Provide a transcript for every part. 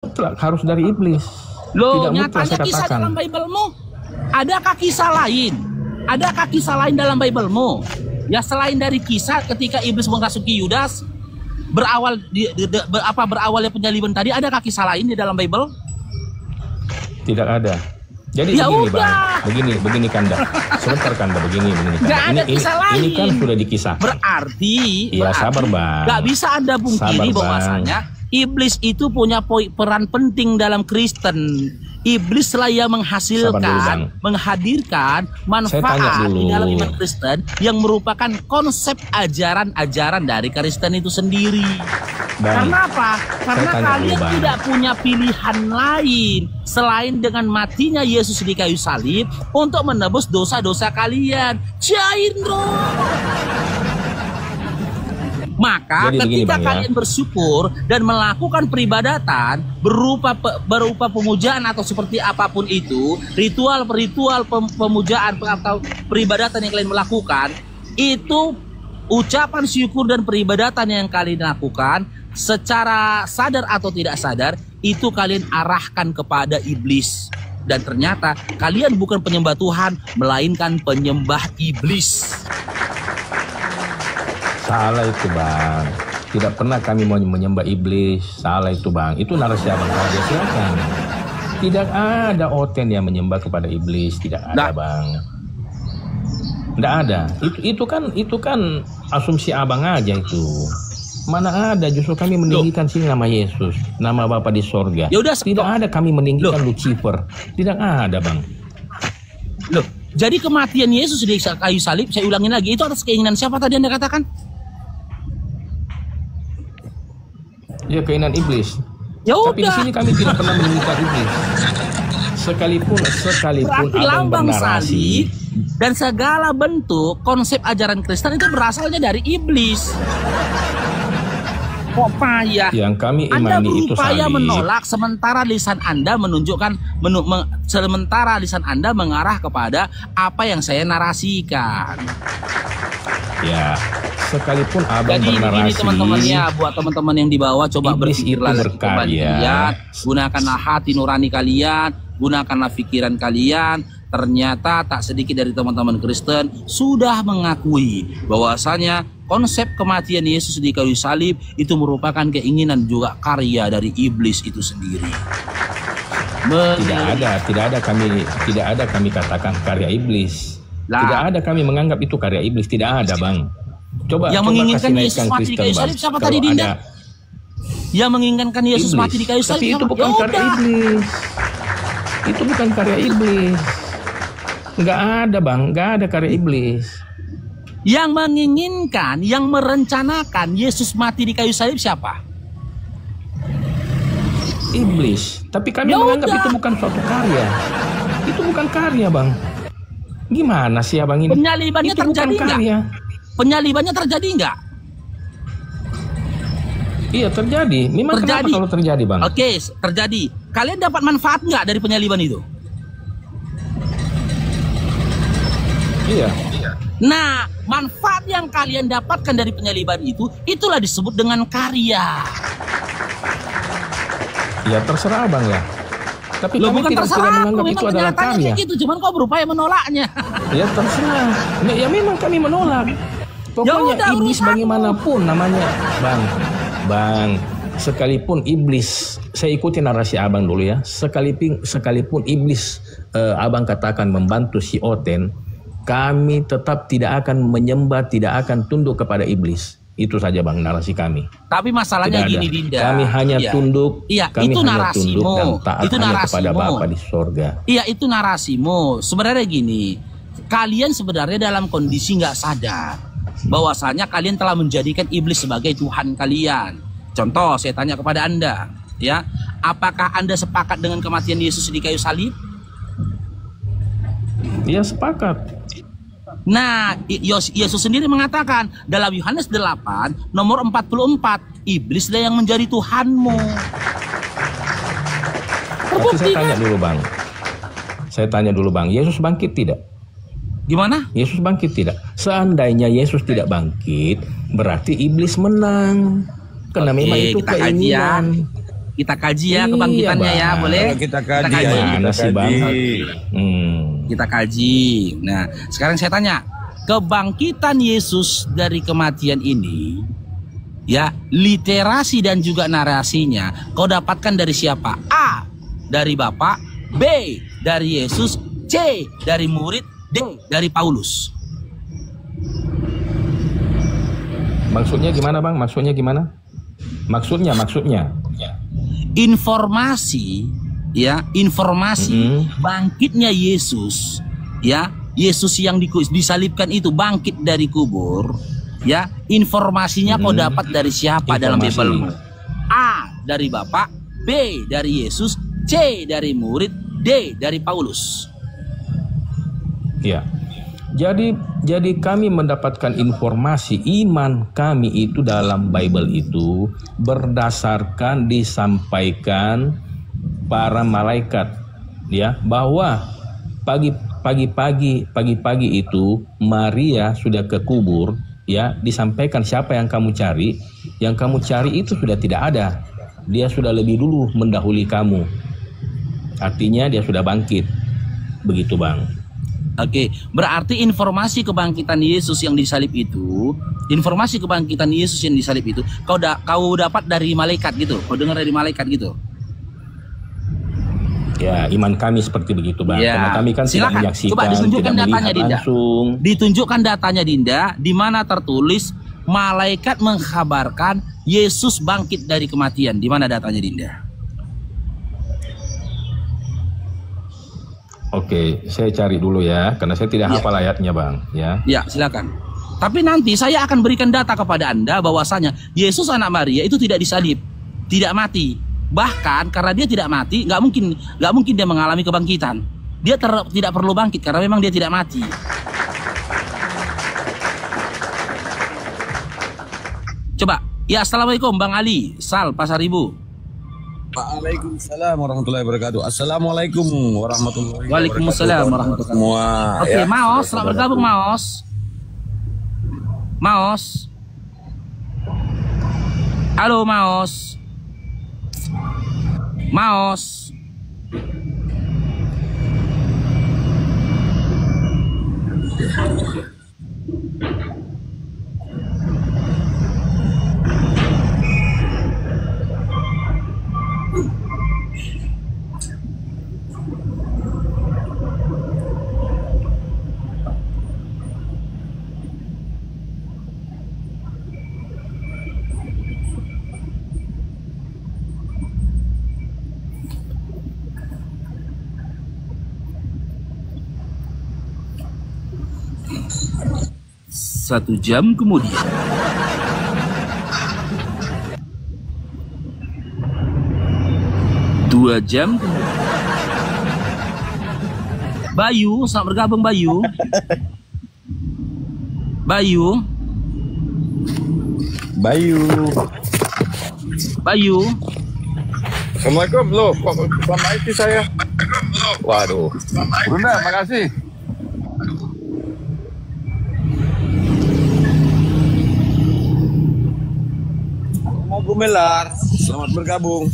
mutlak harus dari iblis. Loh, Tidak mutlak nyatanya saya kisah katakan. dalam Biblemu. Adakah kisah lain? Adakah kisah lain dalam Biblemu? Ya selain dari kisah ketika iblis merasuki Yudas, berawalnya penyaliban tadi, adakah kisah lain di dalam Bible? Tidak ada. Jadi Ya begini udah. Bang, begini Kanda. Sebentar Kanda, begini Kanda. Nggak ada kisah lain. Ini kan sudah dikisahkan. Berarti Sabar Bang. Gak bisa Anda pungkiri Sabar, bahwasanya iblis itu punya peran penting dalam Kristen. Iblislah yang Sabar dulu, Bang. menghadirkan Saya tanya manfaat di dulu. dalam iman Kristen yang merupakan konsep ajaran-ajaran dari Kristen itu sendiri. Bang, Karena apa? Karena tanya kalian dulu, Bang. tidak punya pilihan lain selain dengan matinya Yesus di kayu salib untuk menebus dosa-dosa kalian. Cair bro. Maka Jadi begini, ketika Bang, ya. kalian bersyukur dan melakukan peribadatan berupa pemujaan atau seperti apapun itu, ritual pemujaan atau peribadatan yang kalian melakukan, itu ucapan syukur dan peribadatan yang kalian lakukan secara sadar atau tidak sadar, itu kalian arahkan kepada iblis. Dan ternyata kalian bukan penyembah Tuhan, melainkan penyembah iblis. Salah itu Bang. Tidak pernah kami mau menyembah iblis. Salah itu Bang. Itu narasi Abang saja, silakan. Tidak ada Oten yang menyembah kepada iblis. Tidak ada Bang. Tidak ada. Itu kan asumsi Abang aja itu. Mana ada, justru kami meninggikan sini nama Yesus, nama Bapa di sorga. Ya udah, tidak ada kami meninggikan Lucifer. Tidak ada Bang. Loh, jadi kematian Yesus di kayu salib, saya ulangin lagi, itu atas keinginan siapa tadi Anda katakan? Ya keinginan iblis. Ya Tapi di udah. sini kami tidak pernah meninggikan iblis. Sekalipun Berarti Abang lambang bernarasi. salib dan segala bentuk konsep ajaran Kristen itu berasalnya dari iblis. Kok payah? Yang kami Anda imani itu berupaya salib. menolak sementara lisan Anda menunjukkan sementara lisan Anda mengarah kepada apa yang saya narasikan. Ya, sekalipun Abang Jadi ini bernarasi. teman-teman ya, buat teman-teman yang di bawah coba Iblis berpikirlah itu lagi kembali berkarya. ya. Gunakanlah hati nurani kalian, gunakanlah pikiran kalian. Ternyata tak sedikit dari teman-teman Kristen sudah mengakui bahwasanya konsep kematian Yesus di kayu salib itu merupakan keinginan juga karya dari iblis itu sendiri. Tidak ada kami katakan karya iblis. Lah. Tidak ada kami menganggap itu karya iblis, tidak ada Bang. Coba Yang coba menginginkan kasih Yesus naikkan mati di Kristen, kayu Bang. salib siapa Kalau tadi, Dinda? ada Yang menginginkan Yesus iblis. mati di kayu salib Tapi itu siapa? bukan Ya karya udah. iblis. Itu bukan karya iblis. Nggak ada Bang, nggak ada karya iblis. Yang menginginkan, yang merencanakan Yesus mati di kayu salib siapa? Iblis. Tapi kami Ya menganggap udah. itu bukan suatu karya. Itu bukan karya Bang. Gimana sih Abang ini? Penyalibannya Itu terjadi bukan karya. Penyalibannya terjadi nggak? Iya terjadi. Memang Terjadi. kenapa kalau terjadi Bang? Oke, terjadi. Kalian dapat manfaat nggak dari penyaliban itu? Iya. Nah, manfaat yang kalian dapatkan dari penyaliban itu, itulah disebut dengan karya. Ya terserah Bang ya. Tapi Loh, kami bukan tidak terserah aku, menganggap memang itu adalah kenyataannya karya. kayak gitu, cuman kau berupaya menolaknya. Ya terserah. Ya memang kami menolak. Pokoknya udah, iblis urusanmu. bagaimanapun namanya. Bang, sekalipun iblis, saya ikuti narasi Abang dulu ya. Sekalipun iblis Abang katakan membantu si Oten, kami tetap tidak akan menyembah, tidak akan tunduk kepada iblis. Itu saja Bang narasi kami. Tapi masalahnya Tidak gini, ada. Dinda. Kami hanya Iya. tunduk, Iya, kami itu hanya narasimu. tunduk dan taat Itu hanya kepada narasimu. Bapa di sorga. Iya, itu narasimu. Sebenarnya gini, kalian sebenarnya dalam kondisi nggak sadar bahwasanya kalian telah menjadikan iblis sebagai Tuhan kalian. Contoh, saya tanya kepada Anda, ya, apakah Anda sepakat dengan kematian Yesus di kayu salib? Iya sepakat. Nah, Yesus sendiri mengatakan dalam Yohanes 8 nomor 44, iblislah yang menjadi Tuhanmu. Tapi saya Terbukti tanya kan? dulu Bang. Saya tanya dulu Bang, Yesus bangkit tidak? Gimana? Yesus bangkit tidak? Seandainya Yesus tidak bangkit, berarti iblis menang. Karena Oke, memang itu kita kaji ya. keinginan. Kita kaji ya kebangkitannya ya, boleh? Kita kaji. Gimana sih Bang? Kita kaji. Nah, sekarang saya tanya, kebangkitan Yesus dari kematian ini, ya, literasi dan juga narasinya kau dapatkan dari siapa? A, dari Bapa, B, dari Yesus, C, dari murid, D, dari Paulus. Maksudnya gimana Bang? Maksudnya gimana? Maksudnya. Informasi, ya, informasi bangkitnya Yesus, ya, Yesus yang disalibkan itu bangkit dari kubur, ya, informasinya kau dapat dari siapa dalam Bible? A, dari Bapa, B, dari Yesus, C, dari murid, D, dari Paulus. Ya. Jadi kami mendapatkan informasi iman kami itu dalam Bible itu berdasarkan disampaikan para malaikat, ya, bahwa pagi-pagi itu Maria sudah ke kubur, ya, disampaikan siapa yang kamu cari. Yang kamu cari itu sudah tidak ada. Dia sudah lebih dulu mendahului kamu. Artinya dia sudah bangkit. Begitu Bang. Oke, berarti informasi kebangkitan Yesus yang disalib itu, kau dapat dari malaikat gitu, kau dengar dari malaikat gitu. Ya, iman kami seperti begitu Bang. Ya. Karena kami kan tidak menyaksikan, coba ditunjukkan tidak datanya Dinda. langsung. Ditunjukkan datanya Dinda, di mana tertulis malaikat mengkabarkan Yesus bangkit dari kematian. Di mana datanya Dinda? Oke, saya cari dulu ya, karena saya tidak hafal ayatnya Bang. Ya. Ya, silakan. Tapi nanti saya akan berikan data kepada Anda bahwasanya Yesus anak Maria itu tidak disalib, tidak mati. Bahkan karena dia tidak mati, nggak mungkin dia mengalami kebangkitan. Dia tidak perlu bangkit karena memang dia tidak mati. Coba, ya, assalamualaikum Bang Ali, Sal, Pasar Ibu. Waalaikumsalam warahmatullahi wabarakatuh. Assalamualaikum warahmatullahi wabarakatuh. Waalaikumsalam warahmatullahi wabarakatuh. Oke, Maos, selamat bergabung Maos. Halo Maos. Satu jam kemudian. Dua jam kemudian. Bayu, selamat bergabung Bayu. Assalamualaikum, loh, kok sama itu saya? Waduh. Bunda, makasih. Mau Gumelar, selamat bergabung.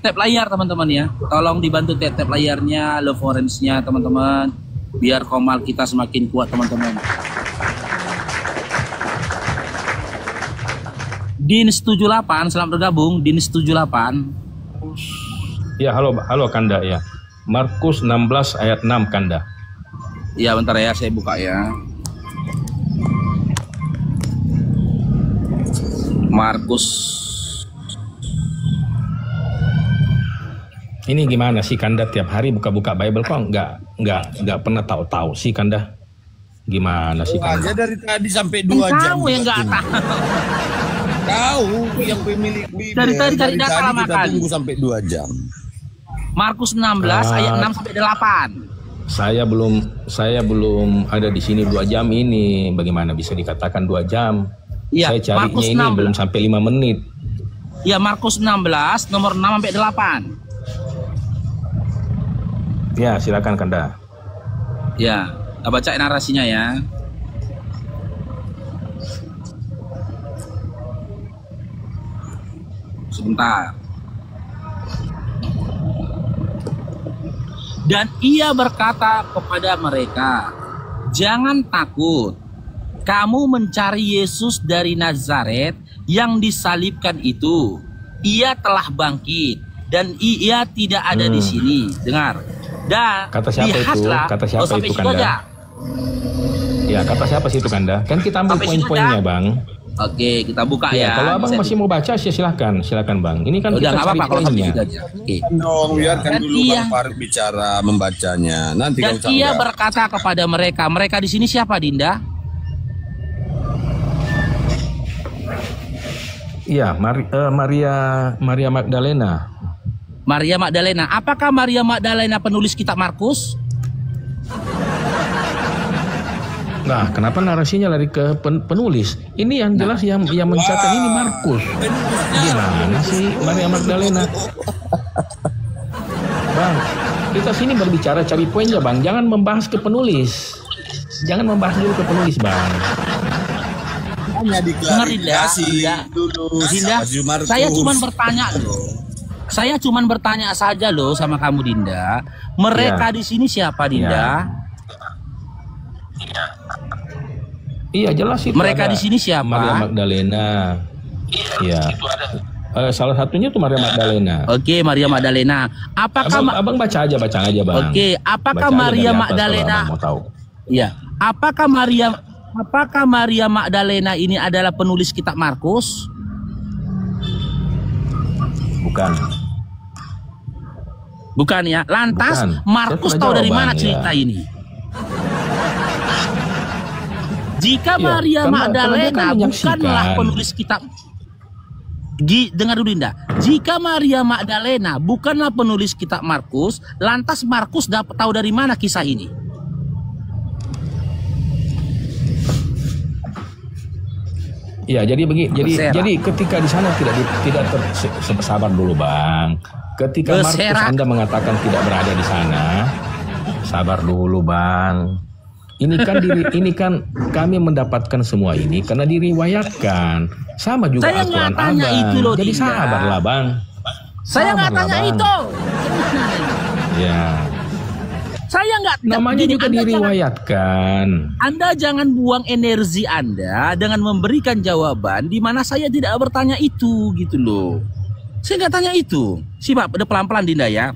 Tap layar teman-teman ya, tolong dibantu tap layarnya, love orange-nya teman-teman, biar komal kita semakin kuat teman-teman. Dins 78, selamat bergabung Dins 78. Ya, halo Kanda ya. Markus 16 ayat 6 Kanda. Ya, bentar ya, saya buka ya. Markus. Ini gimana sih Kanda tiap hari buka-buka Bible kok nggak pernah tahu sih Kanda? Gimana sih Kanda? Aja dari tadi sampai 2 jam. Kamu yang nggak tahu. Tahu yang pemilik Bible. Dari tadi cari data lama kita kali. tunggu sampai 2 jam. Markus 16 ayat 6 sampai 8. Saya belum ada di sini 2 jam ini. Bagaimana bisa dikatakan 2 jam? Ya, Saya carinya Markus ini 16. belum sampai 5 menit. Ya, Markus 16 nomor 6 sampai 8. Ya, silakan Kanda. Ya, kita bacain narasinya ya. Sebentar. Dan ia berkata kepada mereka, "Jangan takut. Kamu mencari Yesus dari Nazaret yang disalibkan itu. Ia telah bangkit dan ia tidak ada di sini." Dengar. Dan Kata siapa itu? lihatlah, Kata siapa sampai itu, situ Kanda? aja. Ya, kata siapa sih itu Kanda? Kan kita ambil Sampai situ poin-poinnya, aja. Bang. Oke, kita buka Ya, ya. kalau Abang Bisa masih mau baca, silakan Bang. Ini kan udah kita nggak cari apa-apa kalau sampai poinnya. situ aja. Oke. Dong, biarkan Dan dulu iya. Bang Farid bicara membacanya. Nanti Dan kalau ia enggak. berkata kepada mereka, mereka di sini siapa, Dinda? Iya, Maria Magdalena. Maria Magdalena. Apakah Maria Magdalena penulis kitab Markus? Nah, kenapa narasinya lari ke penulis? Ini yang jelas yang mencatat ini Markus. Gimana sih Maria Magdalena? Bang, kita sini berbicara cari poinnya, Bang. Jangan membahas ke penulis. Jangan membahas dulu ke penulis, Bang. Hanya Dengar, Dinda. diklarifikasi dulu. Dinda, Sama Markus. saya cuma bertanya loh. Saya cuma bertanya saja loh sama kamu, Dinda. Mereka di sini siapa, Dinda? Iya, jelas itu. Mereka ada di sini siapa? Maria Magdalena. Iya. Salah satunya tuh Maria Magdalena. Oke, Maria Magdalena. Apakah Abang baca aja, Bang. Oke, apakah Baca aja Maria dari atas Magdalena? kalau Abang mau tahu. Iya. Apakah Maria Magdalena ini adalah penulis kitab Markus? Bukan. Bukan ya. Lantas Bukan. Markus Saya tahu pernah dari jawab, mana Bang, cerita ya. ini? Jika Iya, Maria karena dia Magdalena kan menyaksikan. bukanlah penulis kitab, dengar dulu, Dinda. Jika Maria Magdalena bukanlah penulis kitab Markus, lantas Markus tahu dari mana kisah ini? Ya, jadi jadi ketika di sana tidak sabar dulu, Bang. Ketika Markus Anda mengatakan tidak berada di sana, sabar dulu, Bang. Ini kan kami mendapatkan semua ini karena diriwayatkan. Sama juga Saya nggak Al-Quran tanya Abang. itu loh, Jadi Dinda. sabarlah, Bang. Saya nggak Sabarlah, tanya Bang. itu. Ya, Saya nggak. namanya Gini, juga diriwayatkan. Anda jangan buang energi Anda dengan memberikan jawaban di mana saya tidak bertanya itu, gitu loh. Saya nggak tanya itu. Simak, udah pelan-pelan, Dinda ya.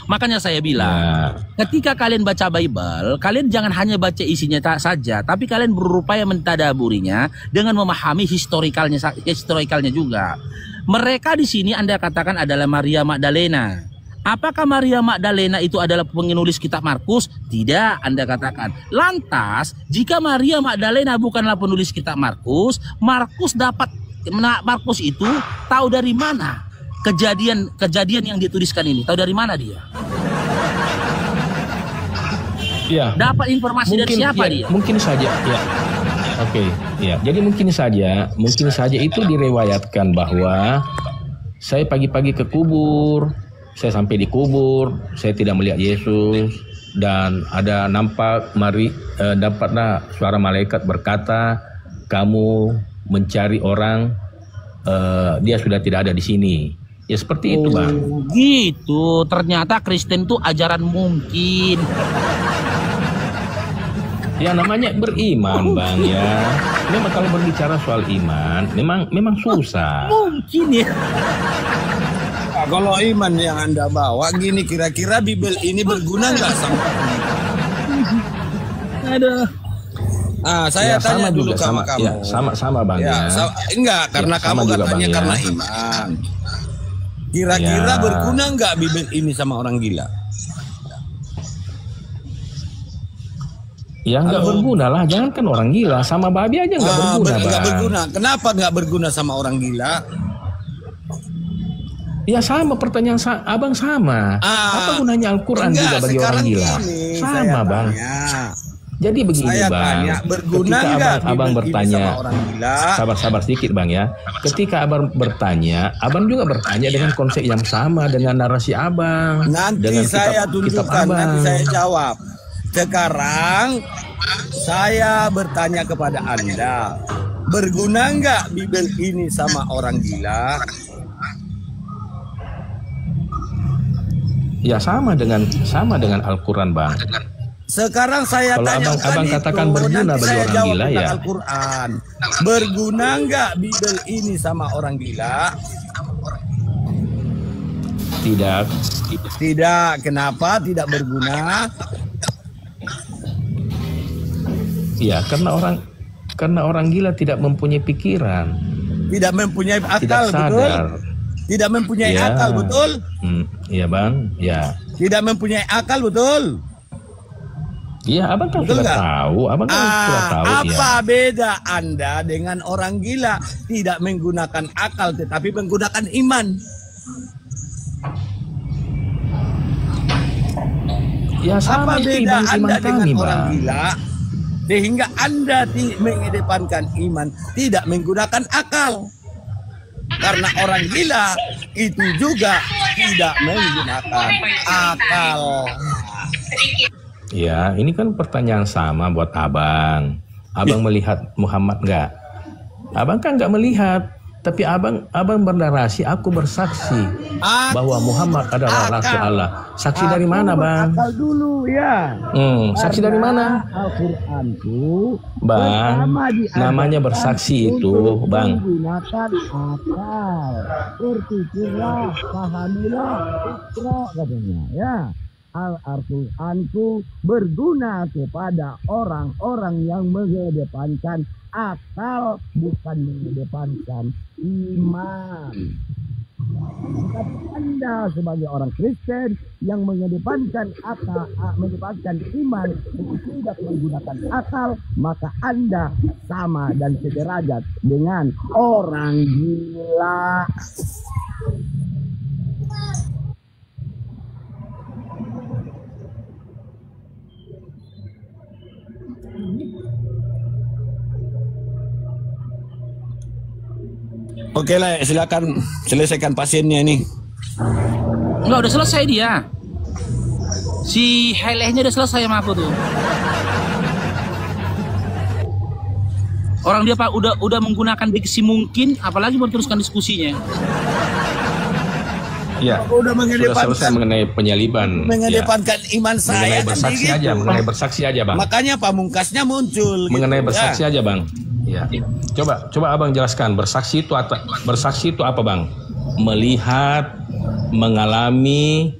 Makanya saya bilang, ketika kalian baca Bible, kalian jangan hanya baca isinya saja, tapi kalian berupaya mentadaburinya dengan memahami historikalnya juga. Mereka di sini Anda katakan adalah Maria Magdalena. Apakah Maria Magdalena itu adalah penulis kitab Markus? Tidak, Anda katakan. Lantas, jika Maria Magdalena bukanlah penulis kitab Markus, Markus itu tahu dari mana kejadian yang dituliskan ini? Tahu dari mana dia? Ya. Dapat informasi dari siapa ya, dia? Mungkin saja, ya. Oke, ya. Jadi mungkin saja itu direwayatkan bahwa saya pagi-pagi ke kubur, saya sampai di kubur, saya tidak melihat Yesus, dan ada dapatlah suara malaikat berkata, kamu mencari orang, dia sudah tidak ada di sini. Ya seperti itu, Bang. Gitu. Ternyata Kristen itu ajaran mungkin. Ya namanya beriman, Bang, ya. Memang kalau berbicara soal iman, memang susah. Mungkin ya. Nah, kalau iman yang Anda bawa gini, kira-kira Bible ini berguna nggak sama? Aduh. Saya Ya, tanya dulu sama kamu. Ya, sama Bang, ya. Enggak, karena Ya, kamu sama juga, katanya Bang, ya. karena iman. Kira-kira Ya. berguna nggak Bible ini sama orang gila? Ya nggak berguna lah, jangan kan orang gila, sama babi aja nggak berguna, Nggak Bang. berguna. Kenapa nggak berguna sama orang gila? Ya sama pertanyaan abang sama. Apa gunanya Al-Quran juga bagi orang gila? Sama bang. Jadi begini bang, ketika abang bertanya, sabar sedikit bang ya. Ketika abang bertanya, abang juga bertanya dengan konsep yang sama dengan narasi abang. Nanti dengan saya tunjukkan, nanti saya jawab. Sekarang saya bertanya kepada Anda, berguna nggak Bible ini sama orang gila? Ya sama dengan Al-Quran bang. Sekarang saya tanya abang katakan berguna bagi orang gila ya. Al-Quran. Berguna nggak Bible ini sama orang gila? Tidak. Tidak. Kenapa tidak berguna? Ya karena orang gila tidak mempunyai pikiran. Tidak mempunyai akal, tidak sadar. Betul? Tidak mempunyai akal, betul? Iya bang, ya. Tidak mempunyai akal, betul? Iya, abang kan sudah tahu. Abang kan sudah tahu. Apa beda Anda dengan orang gila? Tidak menggunakan akal, tetapi menggunakan iman. Ya sama apa itu beda Anda iman dengan kami, orang bang. gila? Sehingga Anda mengedepankan iman, tidak menggunakan akal. Karena orang gila itu juga tidak menggunakan akal. Ya, ini kan pertanyaan sama buat abang. Abang melihat Muhammad nggak? Abang kan nggak melihat, tapi abang bernarasi, aku bersaksi bahwa Muhammad adalah Rasul Allah. Saksi dari mana, bang? Akal dulu ya. Saksi dari mana? Al-Quranku, bang. Namanya bersaksi itu, bang. Menggunakan akal. Berpikirlah, pahamilah, ikra katanya, ya. Al-Quranku berguna kepada orang-orang yang mengedepankan akal, bukan mengedepankan iman. Tapi Anda sebagai orang Kristen yang mengedepankan akal, mengedepankan iman, tidak menggunakan akal, maka Anda sama dan sederajat dengan orang gila. Oke lah, silakan selesaikan pasiennya ini. Enggak, udah selesai dia. Si helehnya udah selesai sama aku tuh. Orang dia Pak udah menggunakan diksi mungkin, apalagi meneruskan diskusinya. Ya, udah sudah selesai mengenai penyaliban. Mengedepankan iman saya. Mengenai bersaksi aja, bang. Makanya pamungkasnya muncul. Mengenai bersaksi aja, bang. Ya. Coba abang jelaskan bersaksi itu apa, bang? Melihat, mengalami,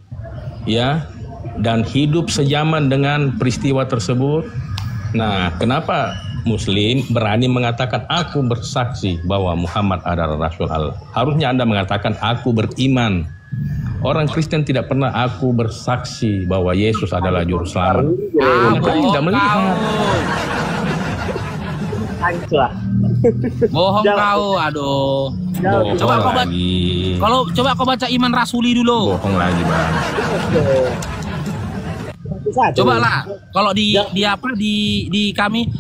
ya, dan hidup sejaman dengan peristiwa tersebut. Nah, kenapa Muslim berani mengatakan aku bersaksi bahwa Muhammad adalah Rasul Allah? Harusnya Anda mengatakan aku beriman. Orang Kristen tidak pernah aku bersaksi bahwa Yesus adalah juru selamat. Mereka tidak melihat. Bohong kau, aduh. Coba kau baca. Coba kau baca Iman Rasuli dulu. Bohong lagi, bang. Coba lah. Kalau di kami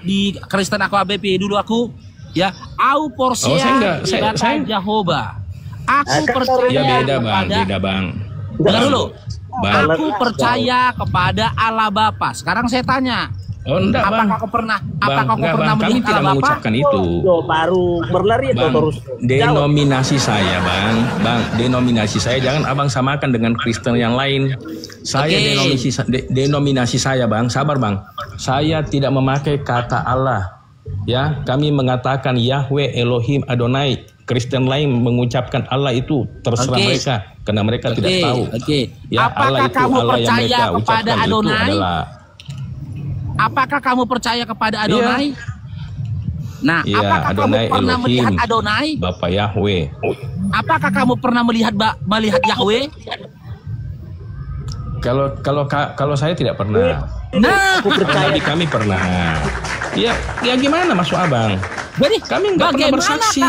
di Kristen aku ABP dulu aku ya, au porsia saya Jehovah. Aku percaya beda bang. Dengar dulu. Bang. Aku percaya kepada Allah Bapa. Sekarang saya tanya. Oh enggak, bang. Apakah kau pernah melihat kami tidak mengucapkan itu. Baru berlari itu terus. Denominasi saya, bang. Denominasi saya jangan abang samakan dengan Kristen yang lain. Saya denominasi saya, bang. Sabar, bang. Saya tidak memakai kata Allah. Ya, kami mengatakan Yahweh Elohim Adonai. Kristen lain mengucapkan Allah itu terserah mereka karena mereka tidak tahu. Ya, apakah Allah itu kamu Allah yang percaya mereka kepada ucapkan Adonai? itu adalah. Apakah kamu percaya kepada Adonai? Ya. Nah, Ya, apakah Adonai kamu pernah Elohim, melihat Adonai? Bapak Yahweh. Apakah kamu pernah melihat Yahweh? Kalau saya tidak pernah. Nah, Nabi kami pernah. Ya gimana masuk abang? Jadi kami nggak pernah bersaksi.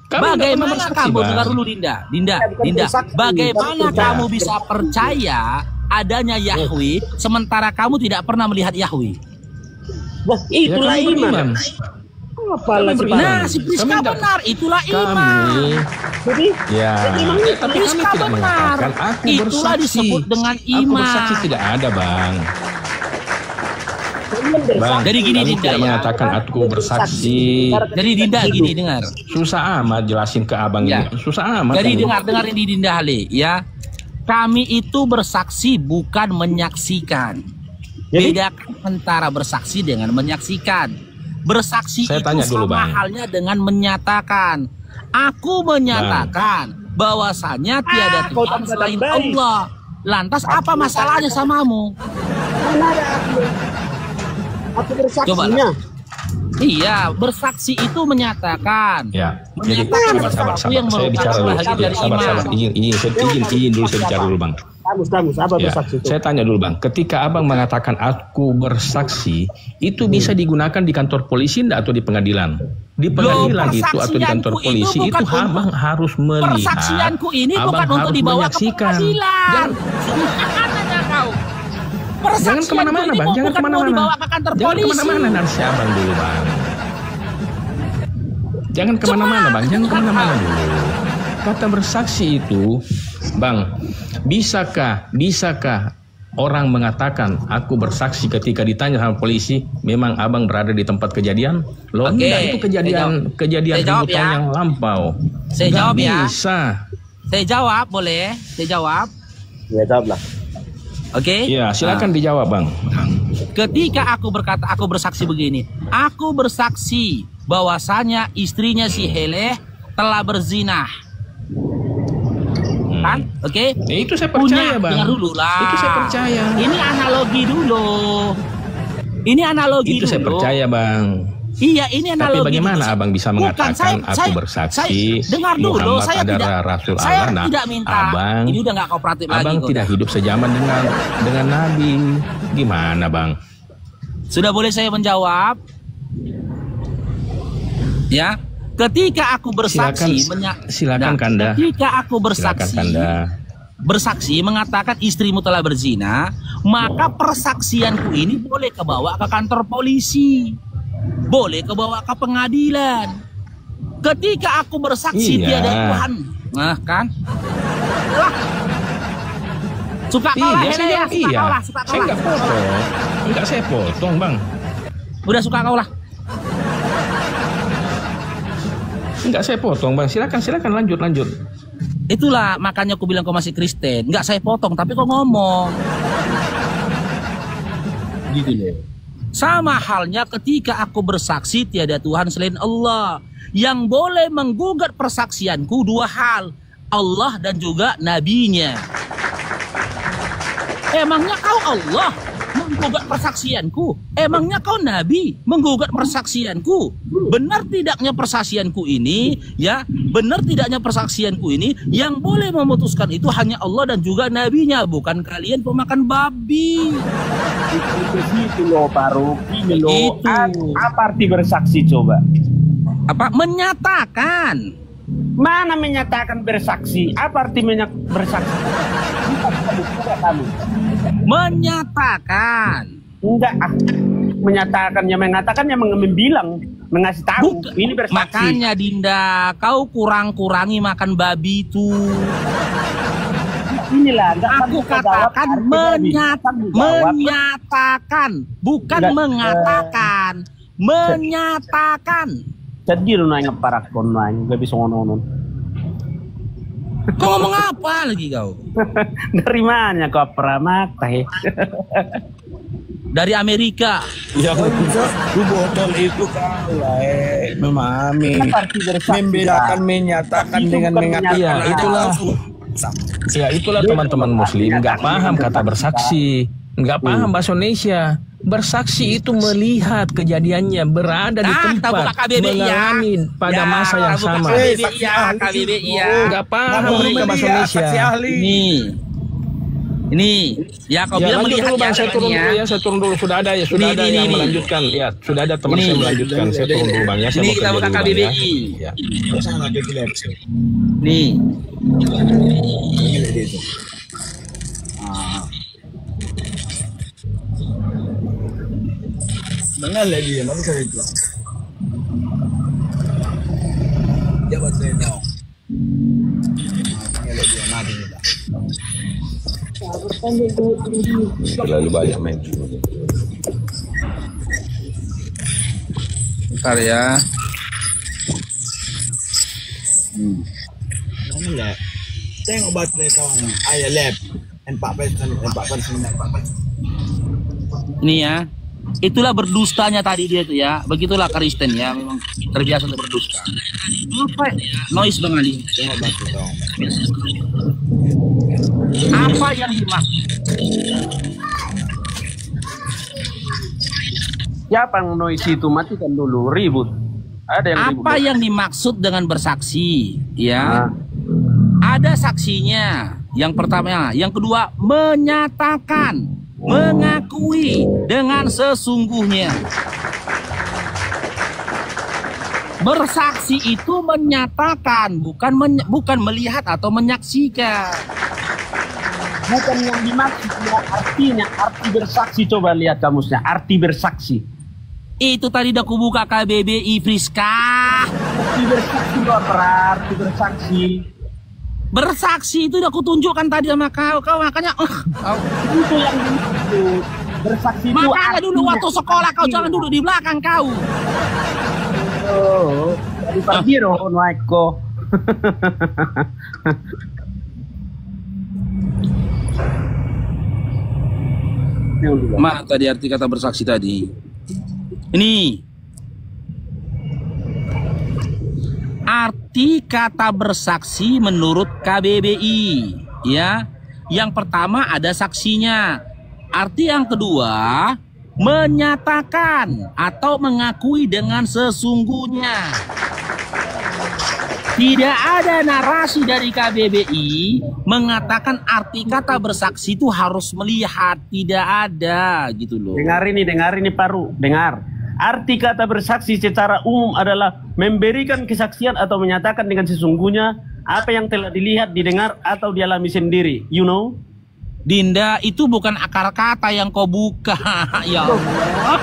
Kami nggak pernah Bagaimana bersaksi, kamu, Bang. dengar dulu Dinda, bukan bersaksi, bagaimana tapi kamu bisa percaya adanya Yahweh sementara kamu tidak pernah melihat Yahweh? Wah, itulah kami iman. beriman. Apalah Kami sih, beriman. Bang? Nah, si Priska Kami nggak- benar, itulah Kami, iman. Jadi, ya, tapi kami Priska tidak benar. mengatakan aku Itulah bersaksi. disebut dengan Aku iman. bersaksi tidak ada, Bang. kalian bersaksi. Bang, Jadi gini, kami Dinda, tidak ya. mengatakan aku bersaksi. Jadi Dinda gini, dengar. Susah amat jelasin ke abang Ya. ini. Susah amat. Jadi ini. dengar ini Dinda Hale, ya. Kami itu bersaksi bukan menyaksikan. Jadi? Bedakan antara bersaksi dengan menyaksikan. Bersaksi Saya itu tanya dulu, sama Bang. halnya dengan menyatakan. Aku menyatakan bahwasanya tiada kau Tuhan tambah selain tambahin. Allah. Lantas apa masalahnya samamu? Mana ada aku? Aku bersaksinya. Iya, bersaksi itu menyatakan. Ya, jadi Menyatakan sabar. sesuatu yang Saya bicara merupakan dulu. bahagian dari Sabar. iman. Izin dulu saya bicara dulu, Bang. Kamus, apa Ya, bersaksi itu? saya tanya dulu, Bang. Ketika abang mengatakan aku bersaksi, itu bisa digunakan di kantor polisi enggak atau di pengadilan? Di pengadilan itu atau di kantor persaksianku polisi itu itu bukan abang harus melihat. Persaksianku ini abang bukan untuk harus dibawa ke menyaksikan. pengadilan. Jangan kau. Jangan kemana-mana, Bang. Jangan kemana-mana. Dibawa ke kantor Jangan polisi. kemana-mana narasi abang dulu, Bang. Jangan kemana-mana, Bang. Jangan kemana-mana dulu. Kata bersaksi itu, Bang, bisakah orang mengatakan aku bersaksi ketika ditanya sama polisi, memang abang berada di tempat kejadian? Loh, Oke, enggak, itu kejadian saya jawab ribu tahun ya. yang lampau. Saya Nggak jawab ya. bisa. Saya jawab, boleh? Saya jawab. Ya, jawablah. Oke? Iya, silakan dijawab, Bang. Ketika aku berkata, aku bersaksi begini. Aku bersaksi bahwasanya istrinya si Heleh telah berzinah. Kan? Oke? Ya, itu saya percaya, Bang. Dengar dulu lah. Itu saya percaya. Ini analogi dulu. Ini analogi Itu dulu. saya percaya, Bang. Iya, ini Tapi analogi. bagaimana dulu. abang bisa Bukan, mengatakan aku bersaksi dengar dulu, Muhammad saya adalah tidak, Rasul saya Allah? Nah, tidak minta. abang, Ini udah nggak kooperatif lagi. abang kok. tidak hidup sejaman dengan Nabi. Gimana, Bang? Sudah boleh saya menjawab? Ya, ketika aku bersaksi, Silakan Kanda. ketika aku Silakan bersaksi, Kanda. bersaksi mengatakan istrimu telah berzina, maka persaksianku ini boleh kebawa ke kantor polisi, boleh kebawa ke pengadilan. Ketika aku bersaksi Iya. tiada Tuhan, nah kan? Lah. Suka kalah, Iya, Hele, saya ya, jawab suka iya. kalah, suka Saya kalah. nggak potong. Enggak saya potong, Bang. Udah suka kau lah. Enggak saya potong, Bang. Silakan lanjut. Itulah makanya aku bilang kau masih Kristen. Enggak saya potong, tapi kau ngomong. Gitu loh. Sama halnya ketika aku bersaksi tiada Tuhan selain Allah. Yang boleh menggugat persaksianku dua hal. Allah dan juga nabinya. Emangnya kau Allah menggugat persaksianku? Emangnya kau nabi menggugat persaksianku? Benar tidaknya persaksianku ini, ya, benar tidaknya persaksianku ini yang boleh memutuskan itu hanya Allah dan juga nabinya, bukan kalian pemakan babi. Itu loh, Faruk. Ini loh. Itu. Apa arti bersaksi coba? Apa? Menyatakan. Mana menyatakan bersaksi? Apa arti bersaksi? Kamu. Menyatakan. Enggak, menyatakannya, mengatakannya, membilang, mengasih tahu. Ini bersaksi. Makanya Dinda, kau kurang-kurangi makan babi itu. Inilah, enggak Aku katakan menyatakan, bukan Enggak, mengatakan. Menyatakan. Jadi lu nanya parakon nanya, gak bisa ngonon. Kau ngomong apa lagi kau? Dari mana kau peramak teh? Dari Amerika. Ya bisa, lu botol itu kalah, memahami. Kan arti bersaksi, Membedakan Pak. menyatakan Itu dengan bukan mengatakan. Iya, itulah. Ya, itulah teman-teman Muslim nggak paham kata bersaksi, nggak paham bahasa Indonesia. Bersaksi itu melihat kejadiannya, berada di Kita buka tempat, KBBI ya. mengalami pada masa yang buka sama. KBBI, KBBI. Nggak paham mereka bahasa Indonesia. Saksi ahli. Nih. Ini, ya kau bilang lanjut melihat dulu bang, saya turun dulu ya, saya turun dulu. Sudah ada ya, sudah ada yang melanjutkan. Ya, sudah ada teman saya melanjutkan. Saya turun dulu bang ya. Ini kita buka KBBI. Ya. Nih. Mana lagi ya, mana itu? Jabat saya tahu. Terlalu banyak main. Bentar ya. Mana lah? Tengok baterai kawan. Ayah lab. 4%. Ini ya. Itulah berdustanya tadi dia tuh ya. Begitulah Kristen ya, memang terbiasa untuk berdusta. Apa ya? Noise Bang Ali. Tengok baterai kawan. Apa yang dimaksud? Siapa yang noise itu? Matikan dulu, ribut. Ada yang ribut. Apa yang dimaksud dengan bersaksi? Ya. Ada saksinya. Yang pertama, yang kedua menyatakan, mengakui dengan sesungguhnya. Bersaksi itu menyatakan, bukan melihat atau menyaksikan. Bukan yang dimaksud ya, artinya, arti bersaksi. Coba lihat kamusnya, arti bersaksi. Itu tadi udah kubuka KBBI Friska. Arti bersaksi itu apa? Arti bersaksi. Bersaksi itu udah kutunjukkan tadi sama kau makanya Itu yang dimaksud. Bersaksi itu makanya dulu waktu sekolah kau jangan duduk di belakang kau. Oh, dari Pardiro, Noaiko. Mana tadi arti kata bersaksi tadi? Ini arti kata bersaksi menurut KBBI ya. Yang pertama ada saksinya. Arti yang kedua menyatakan atau mengakui dengan sesungguhnya. Tidak ada narasi dari KBBI mengatakan arti kata bersaksi itu harus melihat, tidak ada gitu loh. Dengar ini Paru, dengar. Arti kata bersaksi secara umum adalah memberikan kesaksian atau menyatakan dengan sesungguhnya apa yang telah dilihat, didengar, atau dialami sendiri. You know? Dinda, itu bukan akar kata yang kau buka. Ya Allah.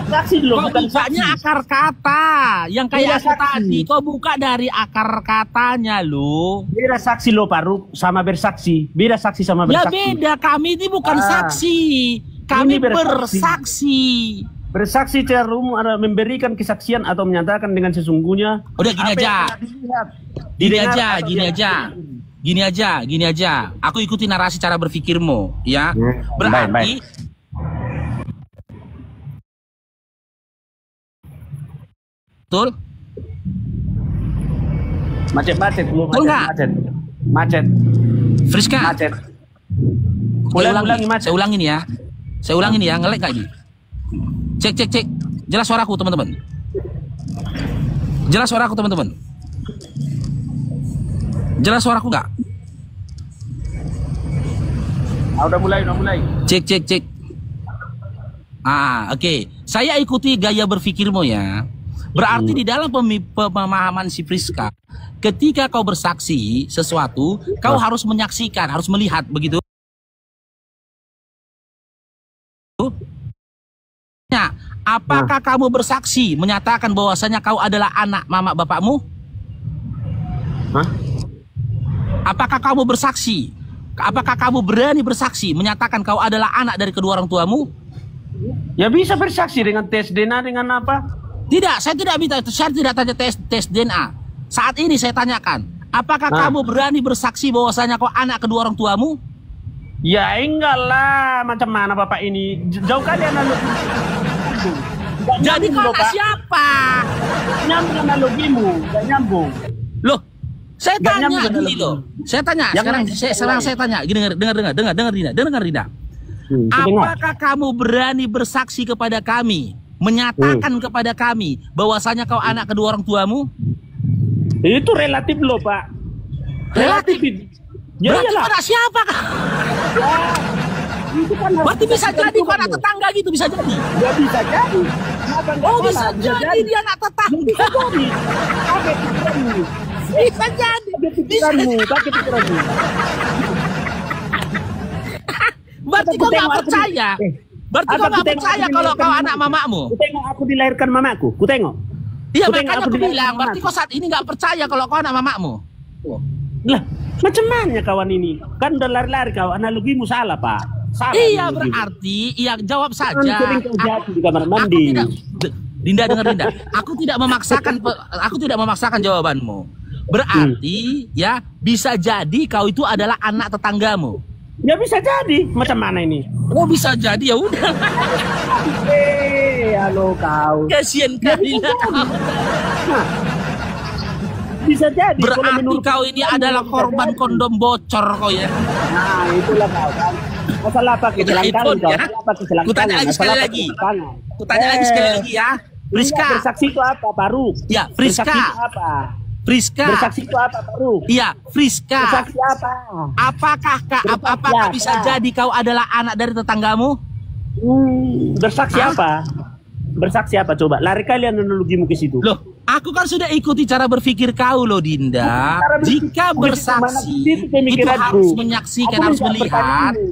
Saksi dulu, Kau bukan bukanya saksi. akar kata. Yang kayak Beda aku saksi. tadi, kau buka dari akar katanya loh. Beda saksi lo Paru sama bersaksi. Beda saksi sama Ya bersaksi. beda, kami ini bukan Ah. saksi. Kami Ini bersaksi. bersaksi. Bersaksi secara umum adalah memberikan kesaksian atau menyatakan dengan sesungguhnya. Udah gini apa aja. yang telah dilihat, Gini didengar, aja, atau gini aja. Gini aja. Aku ikuti narasi cara berpikirmu, ya. Berarti baik. betul? Macet lu, Betul nggak? Macet. Friska, Macet. Ulangi, macet. saya ulangin ya, ngelek gak ini? Cek. Jelas suaraku, teman-teman. Jelas suaraku nggak? Udah mulai. Cek. Oke. Saya ikuti gaya berpikirmu ya. Berarti di dalam pemahaman si Friska, ketika kau bersaksi sesuatu, kau harus menyaksikan, harus melihat, begitu? Ya, apakah kamu bersaksi menyatakan bahwasanya kau adalah anak mama bapakmu? Hah? Apakah kamu bersaksi? Apakah kamu berani bersaksi menyatakan kau adalah anak dari kedua orang tuamu? Ya bisa bersaksi dengan tes DNA dengan apa? Tidak, saya tidak minta itu. Saya tidak tanya tes DNA. Saat ini saya tanyakan, apakah kamu berani bersaksi bahwasanya kau anak kedua orang tuamu? Ya enggak lah, macam mana bapak ini? Jauh kali analogi. Jadi kau anak siapa? Nyambung analogimu, gak nyambung. Loh, saya Nggak tanya nyambung gini loh. Saya tanya, sekarang saya tanya. Gini, dengar Rina. Apakah kamu berani bersaksi kepada kami, menyatakan kepada kami bahwasanya kau anak kedua orang tuamu? Itu relatif loh pak. Relatif? Ya Berarti iyalah. kau anak siapa? Itu kan Berarti bisa jadi kau anak tetangga gitu, bisa jadi. Ya bisa jadi. Kenapa nggak Oh, salah? bisa jadi dia anak tetangga. Pakai pikiranmu. Bisa jadi. Pakai pikiranmu. Berarti Apa kau aku nggak tengok percaya. Berarti Apa kau aku nggak tengok percaya aku kalau kau dilahirkan anak mamamu. Ku tengok aku dilahirkan mamaku. Ku tengok. Iya, Ku tengok makanya aku aku dilahirkan bilang. Berarti mamaku. kau saat ini nggak percaya kalau kau anak mamamu. Lah, macam mana kawan ini? Kan udah lari-lari kau. Analogimu salah, Pak. Salah. Iya, analogimu. berarti iya jawab Kan saja. sering kau jatuh di kamar Aku mandi. tidak, Dinda dengar Dinda. Aku tidak memaksakan jawabanmu. Berarti ya bisa jadi kau itu adalah anak tetanggamu. Ya bisa jadi. Macam mana ini? Oh, bisa jadi, ya udah. Halo kau. Kasian kali lah. Nah, bisa jadi. kalau Berarti menurut kau ini adalah bisa korban jadi. kondom bocor kau ya. Nah, itulah kau kan. Masalah pakai Itu selangkangan iPhone, kau. ya. Masalah pakai selangkangan. Kutanya lagi sekali Masalah lagi. pakai selangkangan. Kutanya lagi sekali lagi ya. Friska. Iya, bersaksi itu apa, Faruk? Ya, Friska. Bersaksi itu apa? Friska. Bersaksi itu apa, Faruk? Iya, Friska. Bersaksi apa? Apakah bisa jadi kau adalah anak dari tetanggamu? Bersaksi apa? Bersaksi apa? Coba lari kalian analogimu ke situ. Loh, aku kan sudah ikuti cara berpikir kau loh, Dinda. Cara berpikir Jika kau bersaksi itu itu pemikiranku. harus menyaksikan, Aku harus menjawab melihat. pertanyaanmu.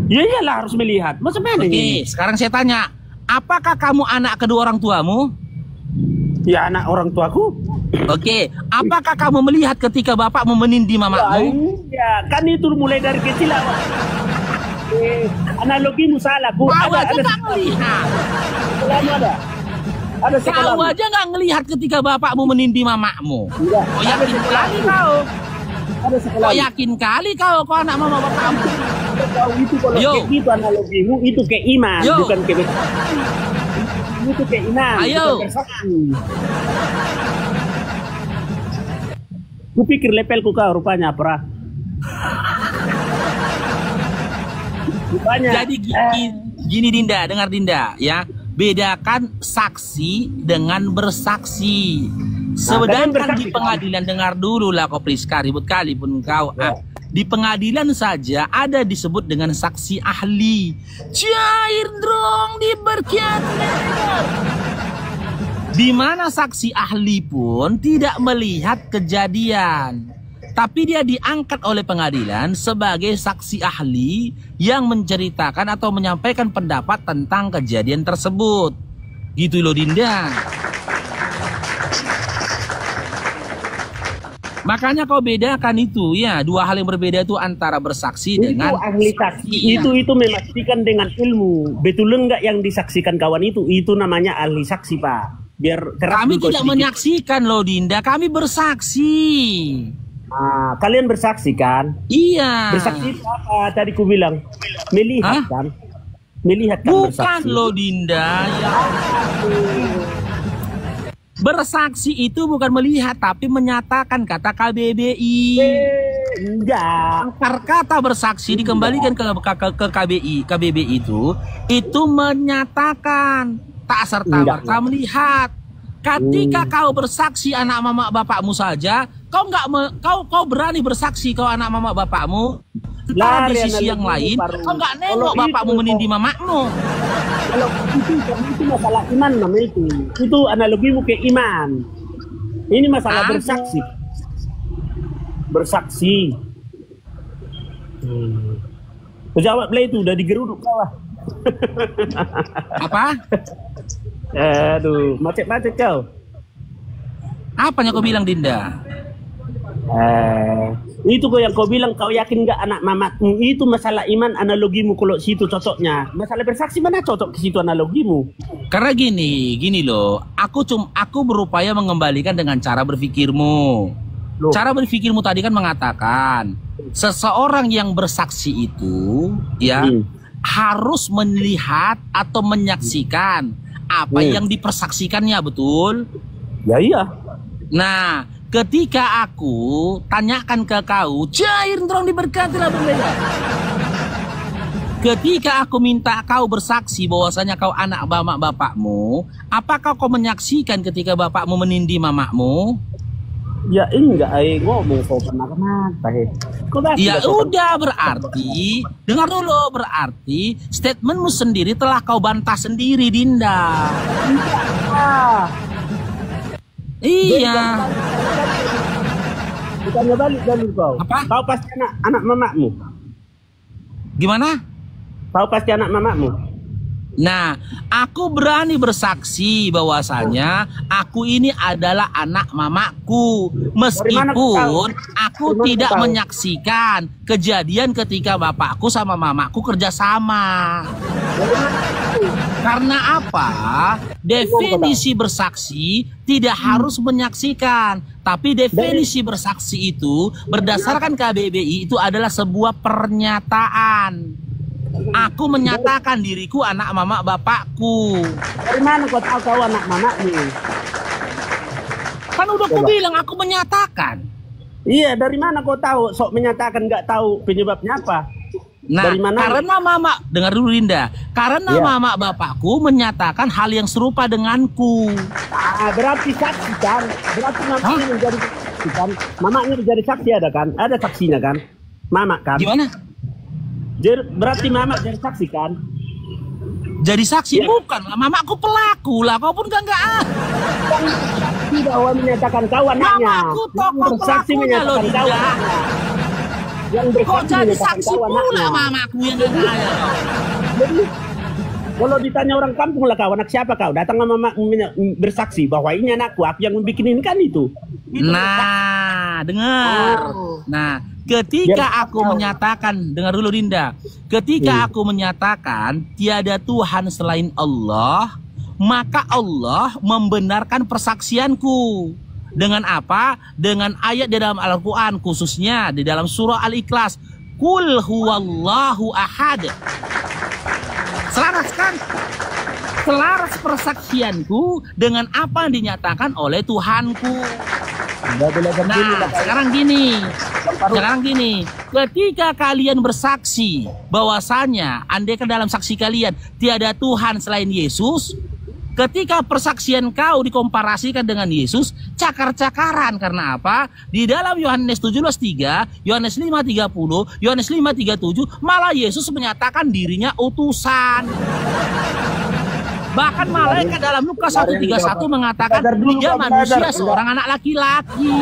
Ya iyalah harus melihat. Macam mana Oke, ini? sekarang saya tanya, apakah kamu anak kedua orang tuamu? Ya anak orang tuaku. Oke, apakah kamu melihat ketika bapakmu menindih mamamu? Ya, kan itu mulai dari kecil awak. Analogimu salah. Kau aja nggak melihat. Sekolahmu ada. Ada Kau sekolahmu. aja nggak ngelihat ketika bapakmu menindih mamamu. Iya. Kau yakin kali kau? Ada Kau sekolahmu. yakin kali kau anak mama bapakmu? Kau itu kalau Yo. kayak gitu analogimu itu ke iman, Yo. bukan ke bersaksi. Itu ke iman, Ayo. bukan bersaksi. Kupikir lepelku kau rupanya apa? Rupanya. Jadi gini Dinda, dengar Dinda ya. Bedakan saksi dengan bersaksi. Sedangkan bersaksi, di pengadilan, dengar dulu lah kau Priska, ribut kali pun kau. Ya. Di pengadilan saja ada disebut dengan saksi ahli. Cair dong diberkiat. Di mana saksi ahli pun tidak melihat kejadian. Tapi dia diangkat oleh pengadilan sebagai saksi ahli yang menceritakan atau menyampaikan pendapat tentang kejadian tersebut. Gitu loh Dinda. Makanya kau bedakan itu ya, dua hal yang berbeda itu antara bersaksi Itu dengan ahli saksi. Iya. Itu memastikan dengan ilmu. Betul enggak yang disaksikan kawan itu? Itu namanya ahli saksi, Pak. Biar keras Kami dulu kau tidak sedikit. menyaksikan loh Dinda, kami bersaksi. Ah, kalian bersaksi kan? Iya. Bersaksi itu apa? Tadi ku bilang melihat Hah? kan? Melihat kan Bukan bersaksi. loh Dinda. Ya. Bersaksi itu bukan melihat tapi menyatakan, kata KBBI. Enggak. Akar kata bersaksi dikembalikan ke KBI. KBBI itu menyatakan, tak serta-merta melihat. Ketika kau bersaksi anak mama bapakmu saja, kau berani bersaksi kau anak mama bapakmu. Sekarang di sisi yang lain, kau nggak nengok bapakmu menindih mamakmu. Kalau itu masalah iman namanya itu. Itu analogimu ke iman. Ini masalah Aduh. bersaksi. Bersaksi. Jawablah itu udah digeruduk kau lah. Apa? Aduh, macet-macet kau. Apanya kau bilang Dinda? Itu kau yang kau bilang kau yakin nggak anak mamatmu itu masalah iman analogimu kalau situ cocoknya. Masalah bersaksi mana cocok ke situ analogimu? Karena gini loh, aku berupaya mengembalikan dengan cara berpikirmu. Loh. Cara berpikirmu tadi kan mengatakan seseorang yang bersaksi itu ya harus melihat atau menyaksikan apa yang dipersaksikannya, betul? Ya iya. Nah, ketika aku tanyakan ke kau, cair dong diberkatilah berbeda. Ketika aku minta kau bersaksi bahwasanya kau anak bapakmu, apakah kau menyaksikan ketika bapakmu menindih mamakmu? Ya enggak, ngomong kau pernah kenapa Ya udah, berarti dengar dulu, berarti statementmu sendiri telah kau bantah sendiri, Dinda. Iya. Bukannya balik dalil kau. Apa? Kau pasti anak mamakmu. Gimana? Kau pasti anak mamakmu. Nah, aku berani bersaksi bahwasanya aku ini adalah anak mamaku. Meskipun aku tidak menyaksikan kejadian ketika bapakku sama mamaku kerjasama. Karena apa? Definisi bersaksi tidak harus menyaksikan. Tapi definisi bersaksi itu berdasarkan KBBI itu adalah sebuah pernyataan. Aku menyatakan diriku anak mama bapakku. Dari mana kau tahu kau anak mamakmu? Kan udah aku bilang aku menyatakan. Iya, dari mana kau tahu? Sok menyatakan nggak tahu penyebabnya apa? Nah, dari mana? Karena mama, dengar dulu Linda. Karena mama bapakku menyatakan hal yang serupa denganku. Berarti saksi kan? Berarti mamanya menjadi saksi kan? Mamanya menjadi saksi ada kan? Ada saksinya kan? Mama kan? Gimana? Berarti mama jadi saksi kan? Jadi saksi bukan lah, mamaku pelaku lah, kau pun enggak. Tidak, bahwa menyatakan kau anaknya. Mamaku tokoh pelakunya loh, tidak. Yang kok jadi saksi pula mamaku yang kaya. Jadi kalau ditanya orang kampung lah kau anak siapa kau? Datang sama mama bersaksi bahwa ini anakku, aku yang membikin kan itu. Nah, dengar. Nah, ketika aku menyatakan, dengar dulu Dinda. Ketika aku menyatakan tiada Tuhan selain Allah, maka Allah membenarkan persaksianku. Dengan apa? Dengan ayat di dalam Al-Quran, khususnya di dalam surah Al-Ikhlas. Qul huwallahu ahad. Selaras kan? Selaras persaksianku dengan apa yang dinyatakan oleh Tuhanku. Nah, sekarang gini, ketika kalian bersaksi bahwasanya andaikan dalam saksi kalian tiada Tuhan selain Yesus, ketika persaksian kau dikomparasikan dengan Yesus, cakar-cakaran. Karena apa? Di dalam Yohanes 17:3, Yohanes 5:30, Yohanes 5:37, malah Yesus menyatakan dirinya utusan. Bahkan malaikat dalam Lukas 1:31 mengatakan dia manusia, seorang anak laki-laki.